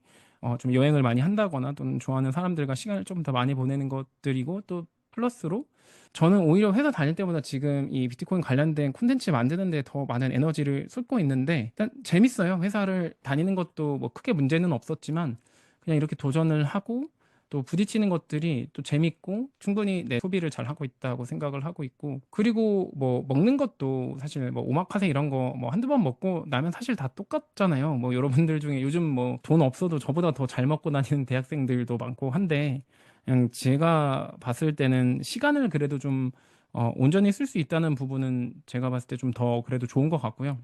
좀 여행을 많이 한다거나 또는 좋아하는 사람들과 시간을 좀 더 많이 보내는 것들이고 또 플러스로 저는 오히려 회사 다닐 때보다 지금 이 비트코인 관련된 콘텐츠 만드는 데 더 많은 에너지를 쏟고 있는데 일단 재밌어요. 회사를 다니는 것도 뭐 크게 문제는 없었지만 그냥 이렇게 도전을 하고 또 부딪히는 것들이 또 재밌고 충분히 내 소비를 잘 하고 있다고 생각을 하고 있고, 그리고 뭐 먹는 것도 사실 뭐 오마카세 이런 거 뭐 한두 번 먹고 나면 사실 다 똑같잖아요. 뭐 여러분들 중에 요즘 뭐 돈 없어도 저보다 더 잘 먹고 다니는 대학생들도 많고 한데, 그냥 제가 봤을 때는 시간을 그래도 좀 온전히 쓸 수 있다는 부분은 제가 봤을 때 좀 더 그래도 좋은 것 같고요.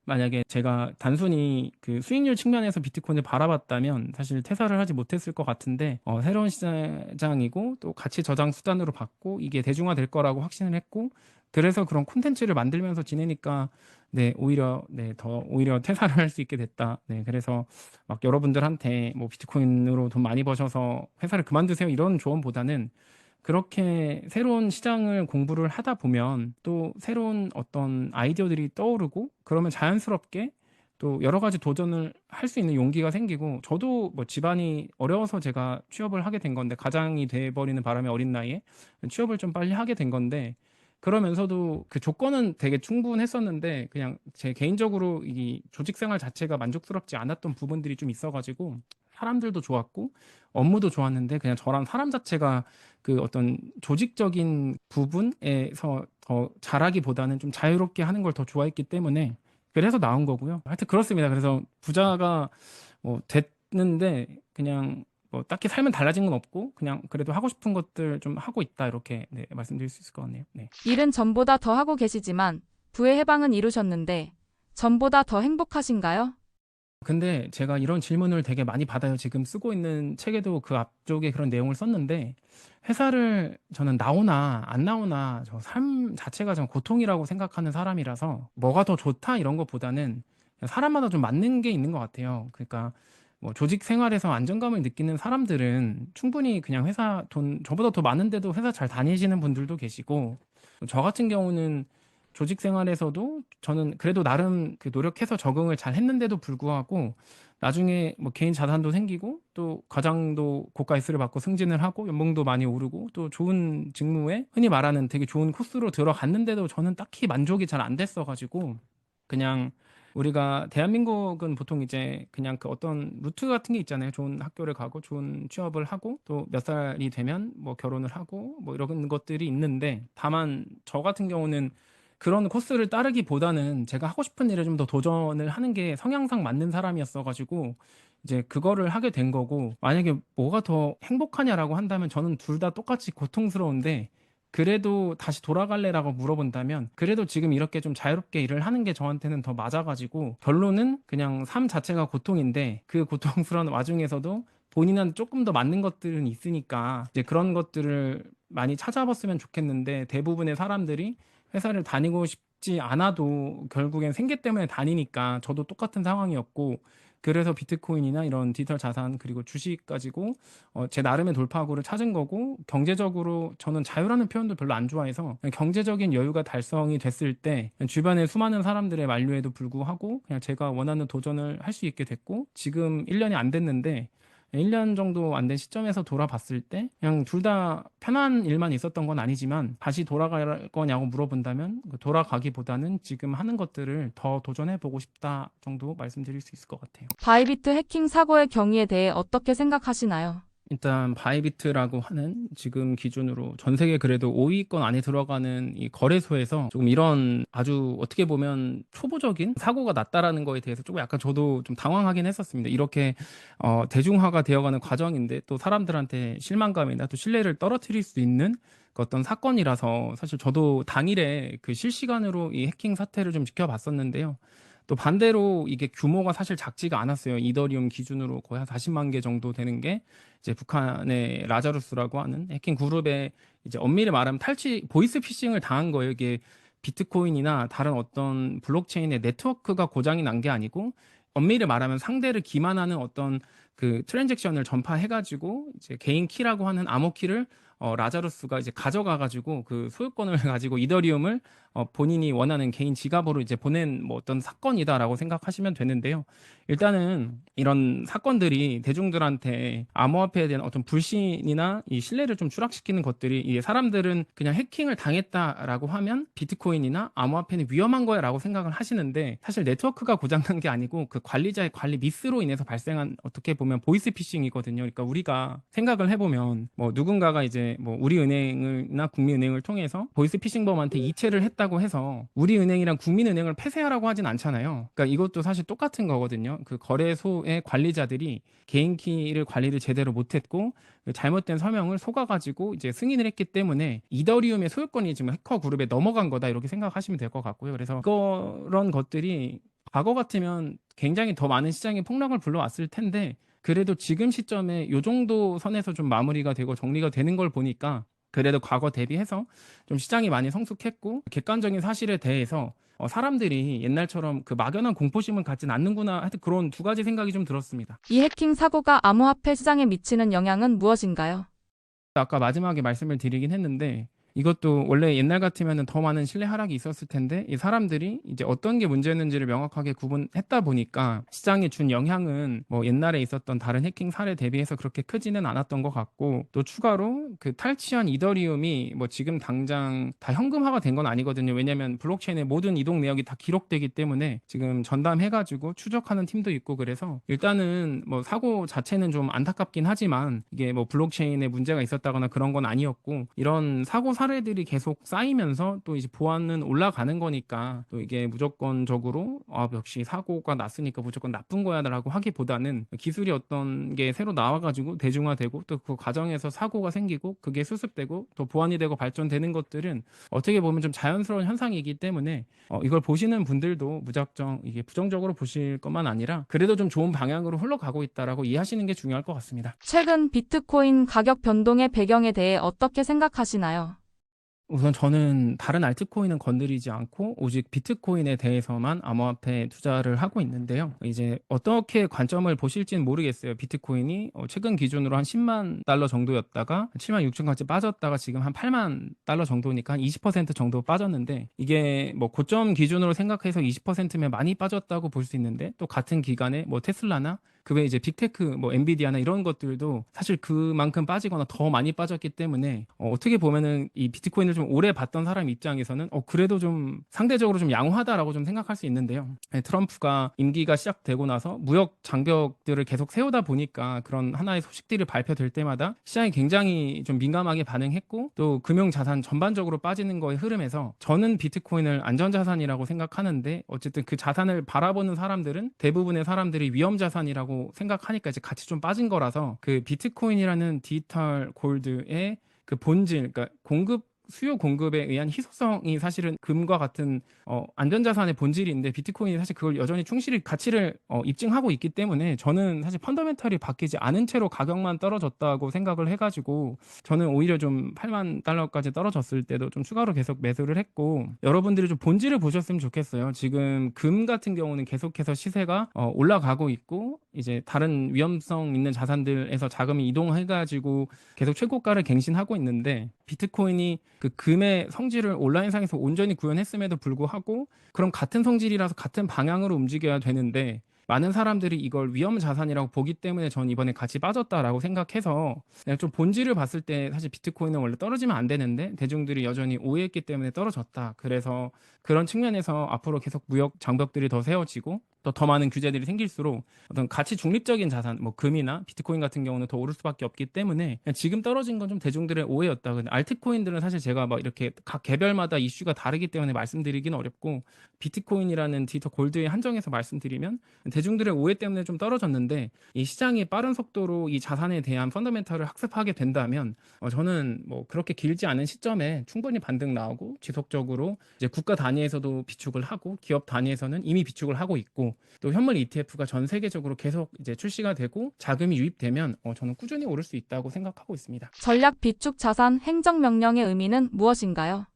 만약에 제가 단순히 그 수익률 측면에서 비트코인을 바라봤다면 사실 퇴사를 하지 못했을 것 같은데, 새로운 시장이고 또 가치 저장 수단으로 봤고 이게 대중화될 거라고 확신을 했고, 그래서 그런 콘텐츠를 만들면서 지내니까 네, 오히려 네, 더 오히려 퇴사를 할 수 있게 됐다. 네, 그래서 막 여러분들한테 뭐 비트코인으로 돈 많이 버셔서 회사를 그만두세요 이런 조언보다는, 그렇게 새로운 시장을 공부를 하다 보면 또 새로운 어떤 아이디어들이 떠오르고 그러면 자연스럽게 또 여러 가지 도전을 할 수 있는 용기가 생기고, 저도 뭐 집안이 어려워서 제가 취업을 하게 된 건데, 가장이 돼버리는 바람에 어린 나이에 취업을 좀 빨리 하게 된 건데, 그러면서도 그 조건은 되게 충분했었는데 그냥 제 개인적으로 이 조직 생활 자체가 만족스럽지 않았던 부분들이 좀 있어가지고, 사람들도 좋았고 업무도 좋았는데 그냥 저랑 사람 자체가 그 어떤 조직적인 부분에서 더 잘하기보다는 좀 자유롭게 하는 걸 더 좋아했기 때문에 그래서 나온 거고요. 하여튼 그렇습니다. 그래서 부자가 뭐 됐는데 그냥 뭐 딱히 삶은 달라진 건 없고 그냥 그래도 하고 싶은 것들 좀 하고 있다, 이렇게 네, 말씀드릴 수 있을 것 같네요. 네. 일은 전보다 더 하고 계시지만 부의 해방은 이루셨는데 전보다 더 행복하신가요? 근데 제가 이런 질문을 되게 많이 받아요. 지금 쓰고 있는 책에도 그 앞쪽에 그런 내용을 썼는데, 회사를 저는 나오나 안 나오나 저 삶 자체가 좀 고통이라고 생각하는 사람이라서 뭐가 더 좋다 이런 것보다는 사람마다 좀 맞는 게 있는 것 같아요. 그러니까 뭐 조직 생활에서 안정감을 느끼는 사람들은 충분히 그냥 회사 돈 저보다 더 많은데도 회사 잘 다니시는 분들도 계시고, 저 같은 경우는 조직 생활에서도 저는 그래도 나름 그 노력해서 적응을 잘 했는데도 불구하고 나중에 뭐 개인 자산도 생기고 또 과장도 고가 S를 받고 승진을 하고 연봉도 많이 오르고 또 좋은 직무에 흔히 말하는 되게 좋은 코스로 들어갔는데도 저는 딱히 만족이 잘 안 됐어가지고, 그냥 우리가 대한민국은 보통 이제 그냥 그 어떤 루트 같은 게 있잖아요. 좋은 학교를 가고 좋은 취업을 하고 또 몇 살이 되면 뭐 결혼을 하고 뭐 이런 것들이 있는데, 다만 저 같은 경우는 그런 코스를 따르기보다는 제가 하고 싶은 일에 좀 더 도전을 하는 게 성향상 맞는 사람이었어가지고 이제 그거를 하게 된 거고, 만약에 뭐가 더 행복하냐라고 한다면 저는 둘 다 똑같이 고통스러운데, 그래도 다시 돌아갈래라고 물어본다면 그래도 지금 이렇게 좀 자유롭게 일을 하는 게 저한테는 더 맞아가지고, 결론은 그냥 삶 자체가 고통인데 그 고통스러운 와중에서도 본인한테 조금 더 맞는 것들은 있으니까 이제 그런 것들을 많이 찾아봤으면 좋겠는데, 대부분의 사람들이 회사를 다니고 싶지 않아도 결국엔 생계 때문에 다니니까 저도 똑같은 상황이었고, 그래서 비트코인이나 이런 디지털 자산 그리고 주식 가지고 제 나름의 돌파구를 찾은 거고, 경제적으로 저는 자유라는 표현도 별로 안 좋아해서 그냥 경제적인 여유가 달성이 됐을 때 주변의 수많은 사람들의 만류에도 불구하고 그냥 제가 원하는 도전을 할 수 있게 됐고, 지금 1년이 안 됐는데 1년 정도 안 된 시점에서 돌아봤을 때 그냥 둘 다 편한 일만 있었던 건 아니지만, 다시 돌아갈 거냐고 물어본다면 돌아가기보다는 지금 하는 것들을 더 도전해 보고 싶다 정도 말씀드릴 수 있을 것 같아요. 바이비트 해킹 사고의 경위에 대해 어떻게 생각하시나요? 일단 바이비트라고 하는 지금 기준으로 전 세계 그래도 5위권 안에 들어가는 이 거래소에서 조금 이런 아주 어떻게 보면 초보적인 사고가 났다라는 거에 대해서 조금 약간 저도 좀 당황하긴 했었습니다. 이렇게 대중화가 되어가는 과정인데 또 사람들한테 실망감이나 또 신뢰를 떨어뜨릴 수 있는 그 어떤 사건이라서 사실 저도 당일에 그 실시간으로 이 해킹 사태를 좀 지켜봤었는데요. 또 반대로 이게 규모가 사실 작지가 않았어요. 이더리움 기준으로 거의 한 40만 개 정도 되는 게 이제 북한의 라자루스라고 하는 해킹 그룹에 이제 엄밀히 말하면 탈취 보이스 피싱을 당한 거예요. 이게 비트코인이나 다른 어떤 블록체인의 네트워크가 고장이 난 게 아니고, 엄밀히 말하면 상대를 기만하는 어떤 그 트랜잭션을 전파해가지고 이제 개인 키라고 하는 암호 키를 라자루스가 이제 가져가가지고 그 소유권을 가지고 이더리움을 본인이 원하는 개인 지갑으로 이제 보낸 뭐 어떤 사건이다라고 생각하시면 되는데요. 일단은 이런 사건들이 대중들한테 암호화폐에 대한 어떤 불신이나 이 신뢰를 좀 추락시키는 것들이, 이 사람들은 그냥 해킹을 당했다라고 하면 비트코인이나 암호화폐는 위험한 거야라고 생각을 하시는데, 사실 네트워크가 고장난 게 아니고 그 관리자의 관리 미스로 인해서 발생한, 어떻게 보면 보이스 피싱이거든요. 그러니까 우리가 생각을 해보면 뭐 누군가가 이제 뭐 우리은행이나 국민은행을 통해서 보이스 피싱범한테 이체를 했다고 해서 우리은행이랑 국민은행을 폐쇄하라고 하진 않잖아요. 그러니까 이것도 사실 똑같은 거거든요. 그 거래소의 관리자들이 개인 키를 관리를 제대로 못했고 그 잘못된 서명을 속아가지고 이제 승인을 했기 때문에 이더리움의 소유권이 지금 해커 그룹에 넘어간 거다, 이렇게 생각하시면 될 것 같고요. 그래서 그런 것들이 과거 같으면 굉장히 더 많은 시장의 폭락을 불러왔을 텐데, 그래도 지금 시점에 요 정도 선에서 좀 마무리가 되고 정리가 되는 걸 보니까 그래도 과거 대비해서 좀 시장이 많이 성숙했고, 객관적인 사실에 대해서 사람들이 옛날처럼 그 막연한 공포심을 갖진 않는구나, 하여튼 그런 두 가지 생각이 좀 들었습니다. 이 해킹 사고가 암호화폐 시장에 미치는 영향은 무엇인가요? 아까 마지막에 말씀을 드리긴 했는데, 이것도 원래 옛날 같으면 더 많은 신뢰 하락이 있었을 텐데, 이 사람들이 이제 어떤 게 문제였는지를 명확하게 구분했다 보니까 시장에 준 영향은 뭐 옛날에 있었던 다른 해킹 사례 대비해서 그렇게 크지는 않았던 것 같고, 또 추가로 그 탈취한 이더리움이 뭐 지금 당장 다 현금화가 된 건 아니거든요. 왜냐면 블록체인의 모든 이동 내역이 다 기록되기 때문에 지금 전담해가지고 추적하는 팀도 있고, 그래서 일단은 뭐 사고 자체는 좀 안타깝긴 하지만 이게 뭐 블록체인에 문제가 있었다거나 그런 건 아니었고, 이런 사고 사례들이 계속 쌓이면서 또 이제 보안은 올라가는 거니까, 또 이게 무조건적으로 역시 사고가 났으니까 무조건 나쁜 거야라고 하기보다는 기술이 어떤 게 새로 나와가지고 대중화되고 또 그 과정에서 사고가 생기고 그게 수습되고 또 보완이 되고 발전되는 것들은 어떻게 보면 좀 자연스러운 현상이기 때문에 이걸 보시는 분들도 무작정 이게 부정적으로 보실 것만 아니라 그래도 좀 좋은 방향으로 흘러가고 있다라고 이해하시는 게 중요할 것 같습니다. 최근 비트코인 가격 변동의 배경에 대해 어떻게 생각하시나요? 우선 저는 다른 알트코인은 건드리지 않고 오직 비트코인에 대해서만 암호화폐 투자를 하고 있는데요. 이제 어떻게 관점을 보실지는 모르겠어요. 비트코인이 최근 기준으로 한 10만 달러 정도였다가 7만 6천까지 빠졌다가 지금 한 8만 달러 정도니까 한 20% 정도 빠졌는데, 이게 뭐 고점 기준으로 생각해서 20%면 많이 빠졌다고 볼 수 있는데, 또 같은 기간에 뭐 테슬라나 그 외에 이제 빅테크 뭐 엔비디아나 이런 것들도 사실 그만큼 빠지거나 더 많이 빠졌기 때문에 어떻게 보면은 이 비트코인을 좀 오래 봤던 사람 입장에서는 그래도 좀 상대적으로 좀 양호하다라고 좀 생각할 수 있는데요. 네, 트럼프가 임기가 시작되고 나서 무역 장벽들을 계속 세우다 보니까 그런 하나의 소식들이 발표될 때마다 시장이 굉장히 좀 민감하게 반응했고, 또 금융 자산 전반적으로 빠지는 거에 흐름에서 저는 비트코인을 안전자산이라고 생각하는데, 어쨌든 그 자산을 바라보는 사람들은 대부분의 사람들이 위험 자산이라고 생각하니까 이제 같이 좀 빠진 거라서, 그 비트코인이라는 디지털 골드의 그 본질, 그러니까 수요 공급에 의한 희소성이 사실은 금과 같은 안전자산의 본질이 있는데, 비트코인이 사실 그걸 여전히 충실히 가치를 입증하고 있기 때문에 저는 사실 펀더멘털이 바뀌지 않은 채로 가격만 떨어졌다고 생각을 해가지고, 저는 오히려 좀 8만 달러까지 떨어졌을 때도 좀 추가로 계속 매수를 했고, 여러분들이 좀 본질을 보셨으면 좋겠어요. 지금 금 같은 경우는 계속해서 시세가 올라가고 있고, 이제 다른 위험성 있는 자산들에서 자금이 이동해가지고 계속 최고가를 갱신하고 있는데, 비트코인이 그 금의 성질을 온라인상에서 온전히 구현했음에도 불구하고 그럼 같은 성질이라서 같은 방향으로 움직여야 되는데, 많은 사람들이 이걸 위험 자산이라고 보기 때문에 전 이번에 같이 빠졌다라고 생각해서, 그냥 좀 본질을 봤을 때 사실 비트코인은 원래 떨어지면 안 되는데 대중들이 여전히 오해했기 때문에 떨어졌다. 그래서 그런 측면에서 앞으로 계속 무역 장벽들이 더 세워지고 또 더 많은 규제들이 생길수록 어떤 가치 중립적인 자산, 뭐 금이나 비트코인 같은 경우는 더 오를 수밖에 없기 때문에 그냥 지금 떨어진 건 좀 대중들의 오해였다. 근데 알트코인들은 사실 제가 막 이렇게 각 개별마다 이슈가 다르기 때문에 말씀드리긴 어렵고, 비트코인이라는 디지털 골드에 한정해서 말씀드리면 대중들의 오해 때문에 좀 떨어졌는데, 이 시장이 빠른 속도로 이 자산에 대한 펀더멘털을 학습하게 된다면 저는 뭐 그렇게 길지 않은 시점에 충분히 반등 나오고, 지속적으로 이제 국가 단위에서도 비축을 하고 기업 단위에서는 이미 비축을 하고 있고, 또 현물 ETF가 전 세계적으로 계속 이제 출시가 되고 자금이 유입되면 저는 꾸준히 오를 수 있다고 생각하고 있습니다. 전략 비축 자산 행정명령의 의미는 무엇인가요?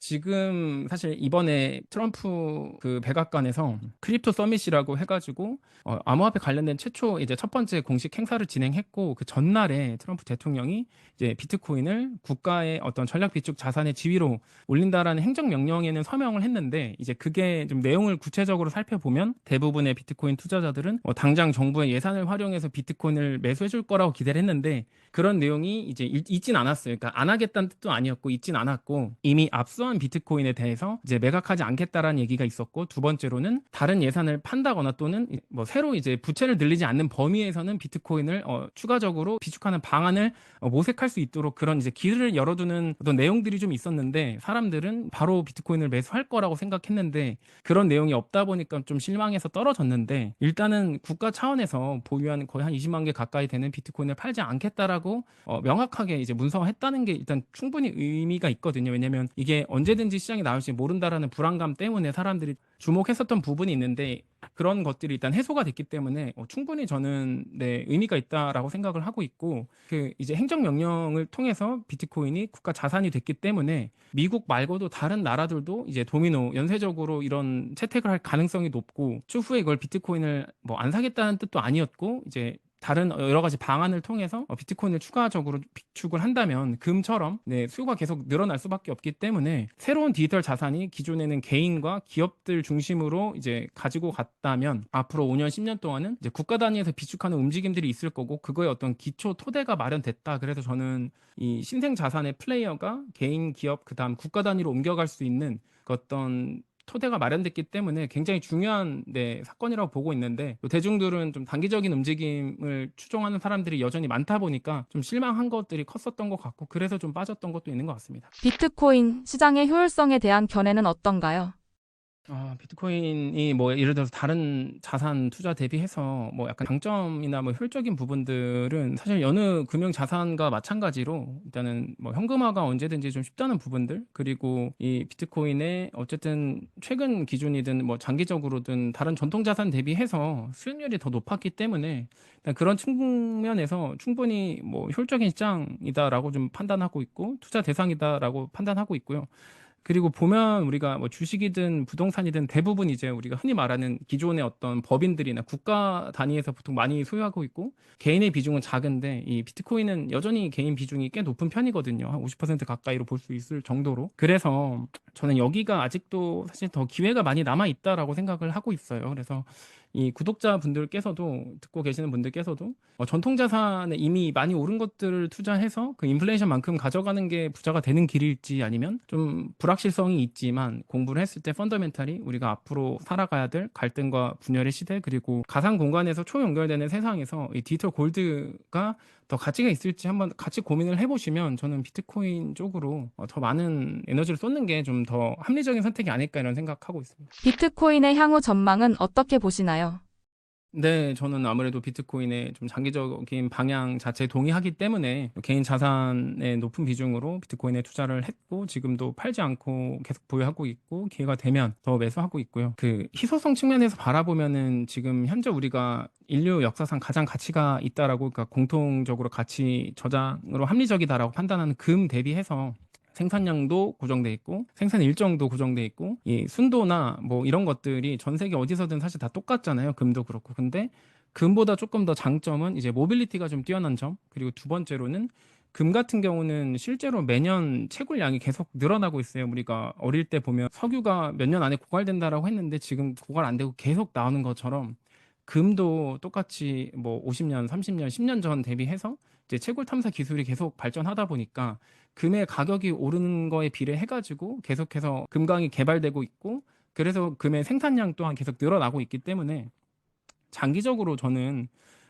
지금 사실 이번에 트럼프 그 백악관에서 크립토 서밋이라고 해가지고 암호화폐 관련된 최초 이제 첫 번째 공식 행사를 진행했고, 그 전날에 트럼프 대통령이 이제 비트코인을 국가의 어떤 전략 비축 자산의 지위로 올린다라는 행정명령에는 서명을 했는데, 이제 그게 좀 내용을 구체적으로 살펴보면 대부분의 비트코인 투자자들은 당장 정부의 예산을 활용해서 비트코인을 매수해 줄 거라고 기대를 했는데, 그런 내용이 이제 있진 않았어요. 그러니까 안 하겠다는 뜻도 아니었고 있진 않았고, 이미 압수한 비트코인에 대해서 이제 매각하지 않겠다라는 얘기가 있었고, 두 번째로는 다른 예산을 판다거나 또는 뭐 새로 이제 부채를 늘리지 않는 범위에서는 비트코인을 추가적으로 비축하는 방안을 모색할 수 있도록 그런 이제 길을 열어두는 어떤 내용들이 좀 있었는데, 사람들은 바로 비트코인을 매수할 거라고 생각했는데 그런 내용이 없다 보니까 좀 실망해서 떨어졌는데, 일단은 국가 차원에서 보유한 거의 한 20만 개 가까이 되는 비트코인을 팔지 않겠다라고 명확하게 이제 문서화했다는 게 일단 충분히 의미가 있거든요. 왜냐면 이게 언제든지 시장에 나올지 모른다라는 불안감 때문에 사람들이 주목했었던 부분이 있는데, 그런 것들이 일단 해소가 됐기 때문에 충분히 저는 네, 의미가 있다라고 생각을 하고 있고, 그 이제 행정명령을 통해서 비트코인이 국가 자산이 됐기 때문에 미국 말고도 다른 나라들도 이제 도미노 연쇄적으로 이런 채택을 할 가능성이 높고, 추후에 이걸 비트코인을 뭐 안 사겠다는 뜻도 아니었고, 이제 다른 여러 가지 방안을 통해서 비트코인을 추가적으로 비축을 한다면 금처럼 네, 수요가 계속 늘어날 수밖에 없기 때문에, 새로운 디지털 자산이 기존에는 개인과 기업들 중심으로 이제 가지고 갔다면 앞으로 5년, 10년 동안은 이제 국가 단위에서 비축하는 움직임들이 있을 거고, 그거에 어떤 기초 토대가 마련됐다. 그래서 저는 이 신생 자산의 플레이어가 개인, 기업, 그다음 국가 단위로 옮겨갈 수 있는 그 어떤 토대가 마련됐기 때문에 굉장히 중요한 네, 사건이라고 보고 있는데, 또 대중들은 좀 단기적인 움직임을 추종하는 사람들이 여전히 많다 보니까 좀 실망한 것들이 컸었던 것 같고, 그래서 좀 빠졌던 것도 있는 것 같습니다. 비트코인 시장의 효율성에 대한 견해는 어떤가요? 비트코인이 뭐 예를 들어서 다른 자산 투자 대비해서 뭐 약간 장점이나 뭐 효율적인 부분들은 사실 여느 금융 자산과 마찬가지로, 일단은 뭐 현금화가 언제든지 좀 쉽다는 부분들, 그리고 이 비트코인의 어쨌든 최근 기준이든 뭐 장기적으로든 다른 전통 자산 대비해서 수익률이 더 높았기 때문에, 일단 그런 측면에서 충분히 뭐 효율적인 시장이다라고 좀 판단하고 있고, 투자 대상이다라고 판단하고 있고요. 그리고 보면 우리가 뭐 주식이든 부동산이든 대부분 이제 우리가 흔히 말하는 기존의 어떤 법인들이나 국가 단위에서 보통 많이 소유하고 있고, 개인의 비중은 작은데 이 비트코인은 여전히 개인 비중이 꽤 높은 편이거든요. 한 50% 가까이로 볼 수 있을 정도로. 그래서 저는 여기가 아직도 사실 더 기회가 많이 남아 있다라고 생각을 하고 있어요. 그래서 이 구독자분들께서도, 듣고 계시는 분들께서도 전통 자산에 이미 많이 오른 것들을 투자해서 그 인플레이션만큼 가져가는 게 부자가 되는 길일지, 아니면 좀 불확실성이 있지만 공부를 했을 때 펀더멘탈이 우리가 앞으로 살아가야 될 갈등과 분열의 시대, 그리고 가상 공간에서 초연결되는 세상에서 이 디지털 골드가 더 가치가 있을지 한번 같이 고민을 해보시면, 저는 비트코인 쪽으로 더 많은 에너지를 쏟는 게 좀 더 합리적인 선택이 아닐까 이런 생각하고 있습니다. 비트코인의 향후 전망은 어떻게 보시나요? 네, 저는 아무래도 비트코인의 좀 장기적인 방향 자체에 동의하기 때문에 개인 자산의 높은 비중으로 비트코인에 투자를 했고, 지금도 팔지 않고 계속 보유하고 있고, 기회가 되면 더 매수하고 있고요. 그 희소성 측면에서 바라보면은 지금 현재 우리가 인류 역사상 가장 가치가 있다라고, 그러니까 공통적으로 가치 저장으로 합리적이다라고 판단하는 금 대비해서 생산량도 고정돼 있고 생산 일정도 고정돼 있고, 이 순도나 뭐 이런 것들이 전 세계 어디서든 사실 다 똑같잖아요. 금도 그렇고. 근데 금보다 조금 더 장점은 이제 모빌리티가 좀 뛰어난 점, 그리고 두 번째로는 금 같은 경우는 실제로 매년 채굴량이 계속 늘어나고 있어요. 우리가 어릴 때 보면 석유가 몇 년 안에 고갈된다라고 했는데 지금 고갈 안 되고 계속 나오는 것처럼, 금도 똑같이 뭐 50년, 30년, 10년 전 대비해서 이제 채굴 탐사 기술이 계속 발전하다 보니까 금의 가격이 오르는 거에 비례해가지고 계속해서 금강이 개발되고 있고, 그래서 금의 생산량 또한 계속 늘어나고 있기 때문에 장기적으로 저는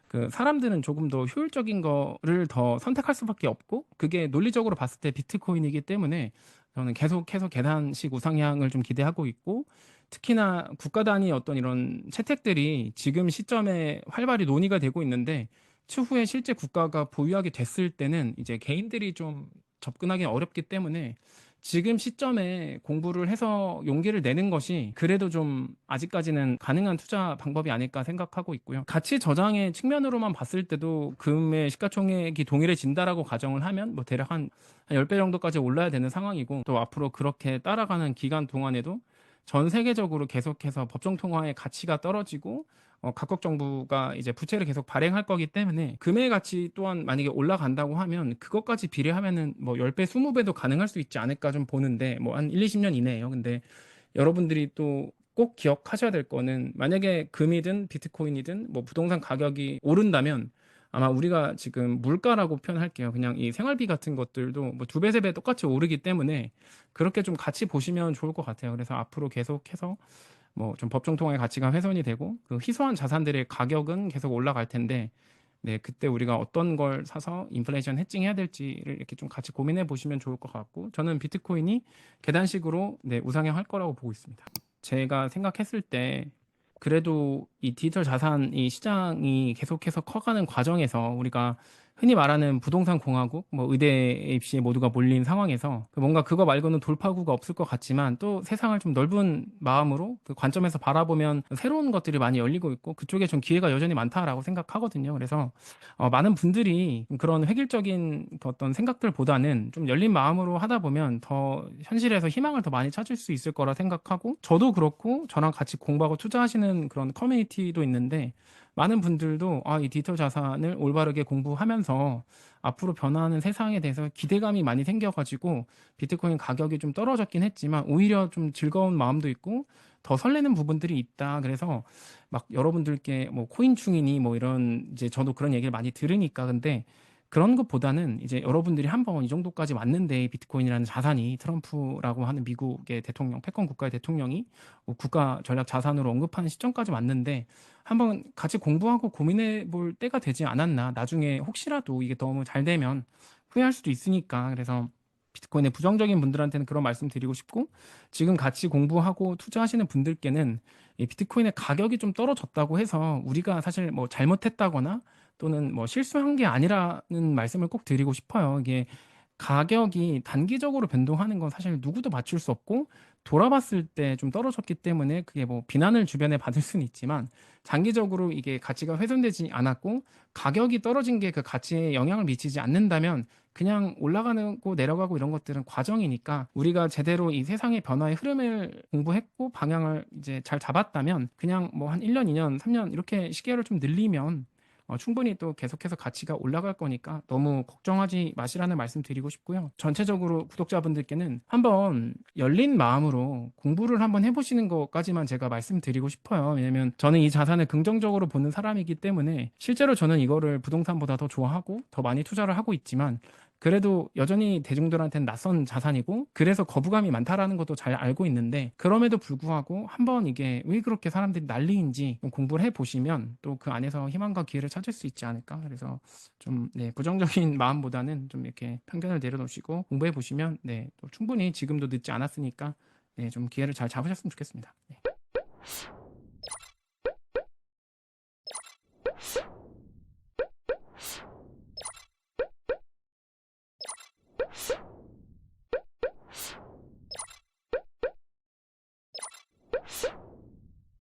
그 사람들은 조금 더 효율적인 거를 더 선택할 수밖에 없고, 그게 논리적으로 봤을 때 비트코인이기 때문에 저는 계속해서 계단식 우상향을 좀 기대하고 있고, 특히나 국가 단위 어떤 이런 채택들이 지금 시점에 활발히 논의가 되고 있는데, 추후에 실제 국가가 보유하게 됐을 때는 이제 개인들이 좀 접근하기 어렵기 때문에 지금 시점에 공부를 해서 용기를 내는 것이 그래도 좀 아직까지는 가능한 투자 방법이 아닐까 생각하고 있고요. 가치 저장의 측면으로만 봤을 때도 금의 시가총액이 동일해진다라고 가정을 하면 뭐 대략 한 10배 정도까지 올라야 되는 상황이고, 또 앞으로 그렇게 따라가는 기간 동안에도 전 세계적으로 계속해서 법정 통화의 가치가 떨어지고 각국 정부가 이제 부채를 계속 발행할 거기 때문에 금의 가치 또한 만약에 올라간다고 하면 그것까지 비례하면은 뭐 10배, 20배도 가능할 수 있지 않을까 좀 보는데, 뭐 한 1, 20년 이내에요. 근데 여러분들이 또 꼭 기억하셔야 될 거는, 만약에 금이든 비트코인이든 뭐 부동산 가격이 오른다면 아마 우리가 지금 물가라고 표현할게요. 그냥 이 생활비 같은 것들도 뭐 2배, 3배 똑같이 오르기 때문에 그렇게 좀 같이 보시면 좋을 것 같아요. 그래서 앞으로 계속해서 뭐 좀 법정 통화의 가치가 훼손이 되고 그 희소한 자산들의 가격은 계속 올라갈 텐데, 네, 그때 우리가 어떤 걸 사서 인플레이션 해칭해야 될지를 이렇게 좀 같이 고민해 보시면 좋을 것 같고, 저는 비트코인이 계단식으로 네, 우상향할 거라고 보고 있습니다. 제가 생각했을 때 그래도 이 디지털 자산 이 시장이 계속해서 커가는 과정에서 우리가 흔히 말하는 부동산 공화국, 뭐 의대 입시에 모두가 몰린 상황에서 뭔가 그거 말고는 돌파구가 없을 것 같지만, 또 세상을 좀 넓은 마음으로 그 관점에서 바라보면 새로운 것들이 많이 열리고 있고 그쪽에 좀 기회가 여전히 많다라고 생각하거든요. 그래서 많은 분들이 그런 획일적인 그 어떤 생각들보다는 좀 열린 마음으로 하다 보면 더 현실에서 희망을 더 많이 찾을 수 있을 거라 생각하고, 저도 그렇고 저랑 같이 공부하고 투자하시는 그런 커뮤니티도 있는데, 많은 분들도 이 디지털 자산을 올바르게 공부하면서 앞으로 변화하는 세상에 대해서 기대감이 많이 생겨가지고 비트코인 가격이 좀 떨어졌긴 했지만 오히려 좀 즐거운 마음도 있고 더 설레는 부분들이 있다. 그래서 막 여러분들께 뭐 코인충이니 뭐 이런, 이제 저도 그런 얘기를 많이 들으니까, 근데 그런 것보다는 이제 여러분들이 한번 이 정도까지 왔는데, 비트코인이라는 자산이 트럼프라고 하는 미국의 대통령, 패권 국가의 대통령이 뭐 국가 전략 자산으로 언급하는 시점까지 왔는데 한번 같이 공부하고 고민해 볼 때가 되지 않았나. 나중에 혹시라도 이게 너무 잘 되면 후회할 수도 있으니까. 그래서 비트코인에 부정적인 분들한테는 그런 말씀 드리고 싶고, 지금 같이 공부하고 투자하시는 분들께는 이 비트코인의 가격이 좀 떨어졌다고 해서 우리가 사실 뭐 잘못했다거나 또는 뭐 실수한 게 아니라는 말씀을 꼭 드리고 싶어요. 이게 가격이 단기적으로 변동하는 건 사실 누구도 맞출 수 없고, 돌아봤을 때 좀 떨어졌기 때문에 그게 뭐 비난을 주변에 받을 수는 있지만, 장기적으로 이게 가치가 훼손되지 않았고 가격이 떨어진 게 그 가치에 영향을 미치지 않는다면 그냥 올라가고 내려가고 이런 것들은 과정이니까, 우리가 제대로 이 세상의 변화의 흐름을 공부했고 방향을 이제 잘 잡았다면 그냥 뭐 한 1년, 2년, 3년 이렇게 시계를 좀 늘리면 충분히 또 계속해서 가치가 올라갈 거니까 너무 걱정하지 마시라는 말씀 드리고 싶고요. 전체적으로 구독자분들께는 한번 열린 마음으로 공부를 한번 해보시는 것까지만 제가 말씀드리고 싶어요. 왜냐면 저는 이 자산을 긍정적으로 보는 사람이기 때문에 실제로 저는 이거를 부동산보다 더 좋아하고 더 많이 투자를 하고 있지만, 그래도 여전히 대중들한테는 낯선 자산이고 그래서 거부감이 많다라는 것도 잘 알고 있는데, 그럼에도 불구하고 한번 이게 왜 그렇게 사람들이 난리인지 좀 공부를 해보시면 또 그 안에서 희망과 기회를 찾을 수 있지 않을까. 그래서 좀 네, 부정적인 마음보다는 좀 이렇게 편견을 내려놓으시고 공부해 보시면 네, 또 충분히 지금도 늦지 않았으니까 네, 좀 기회를 잘 잡으셨으면 좋겠습니다. 네.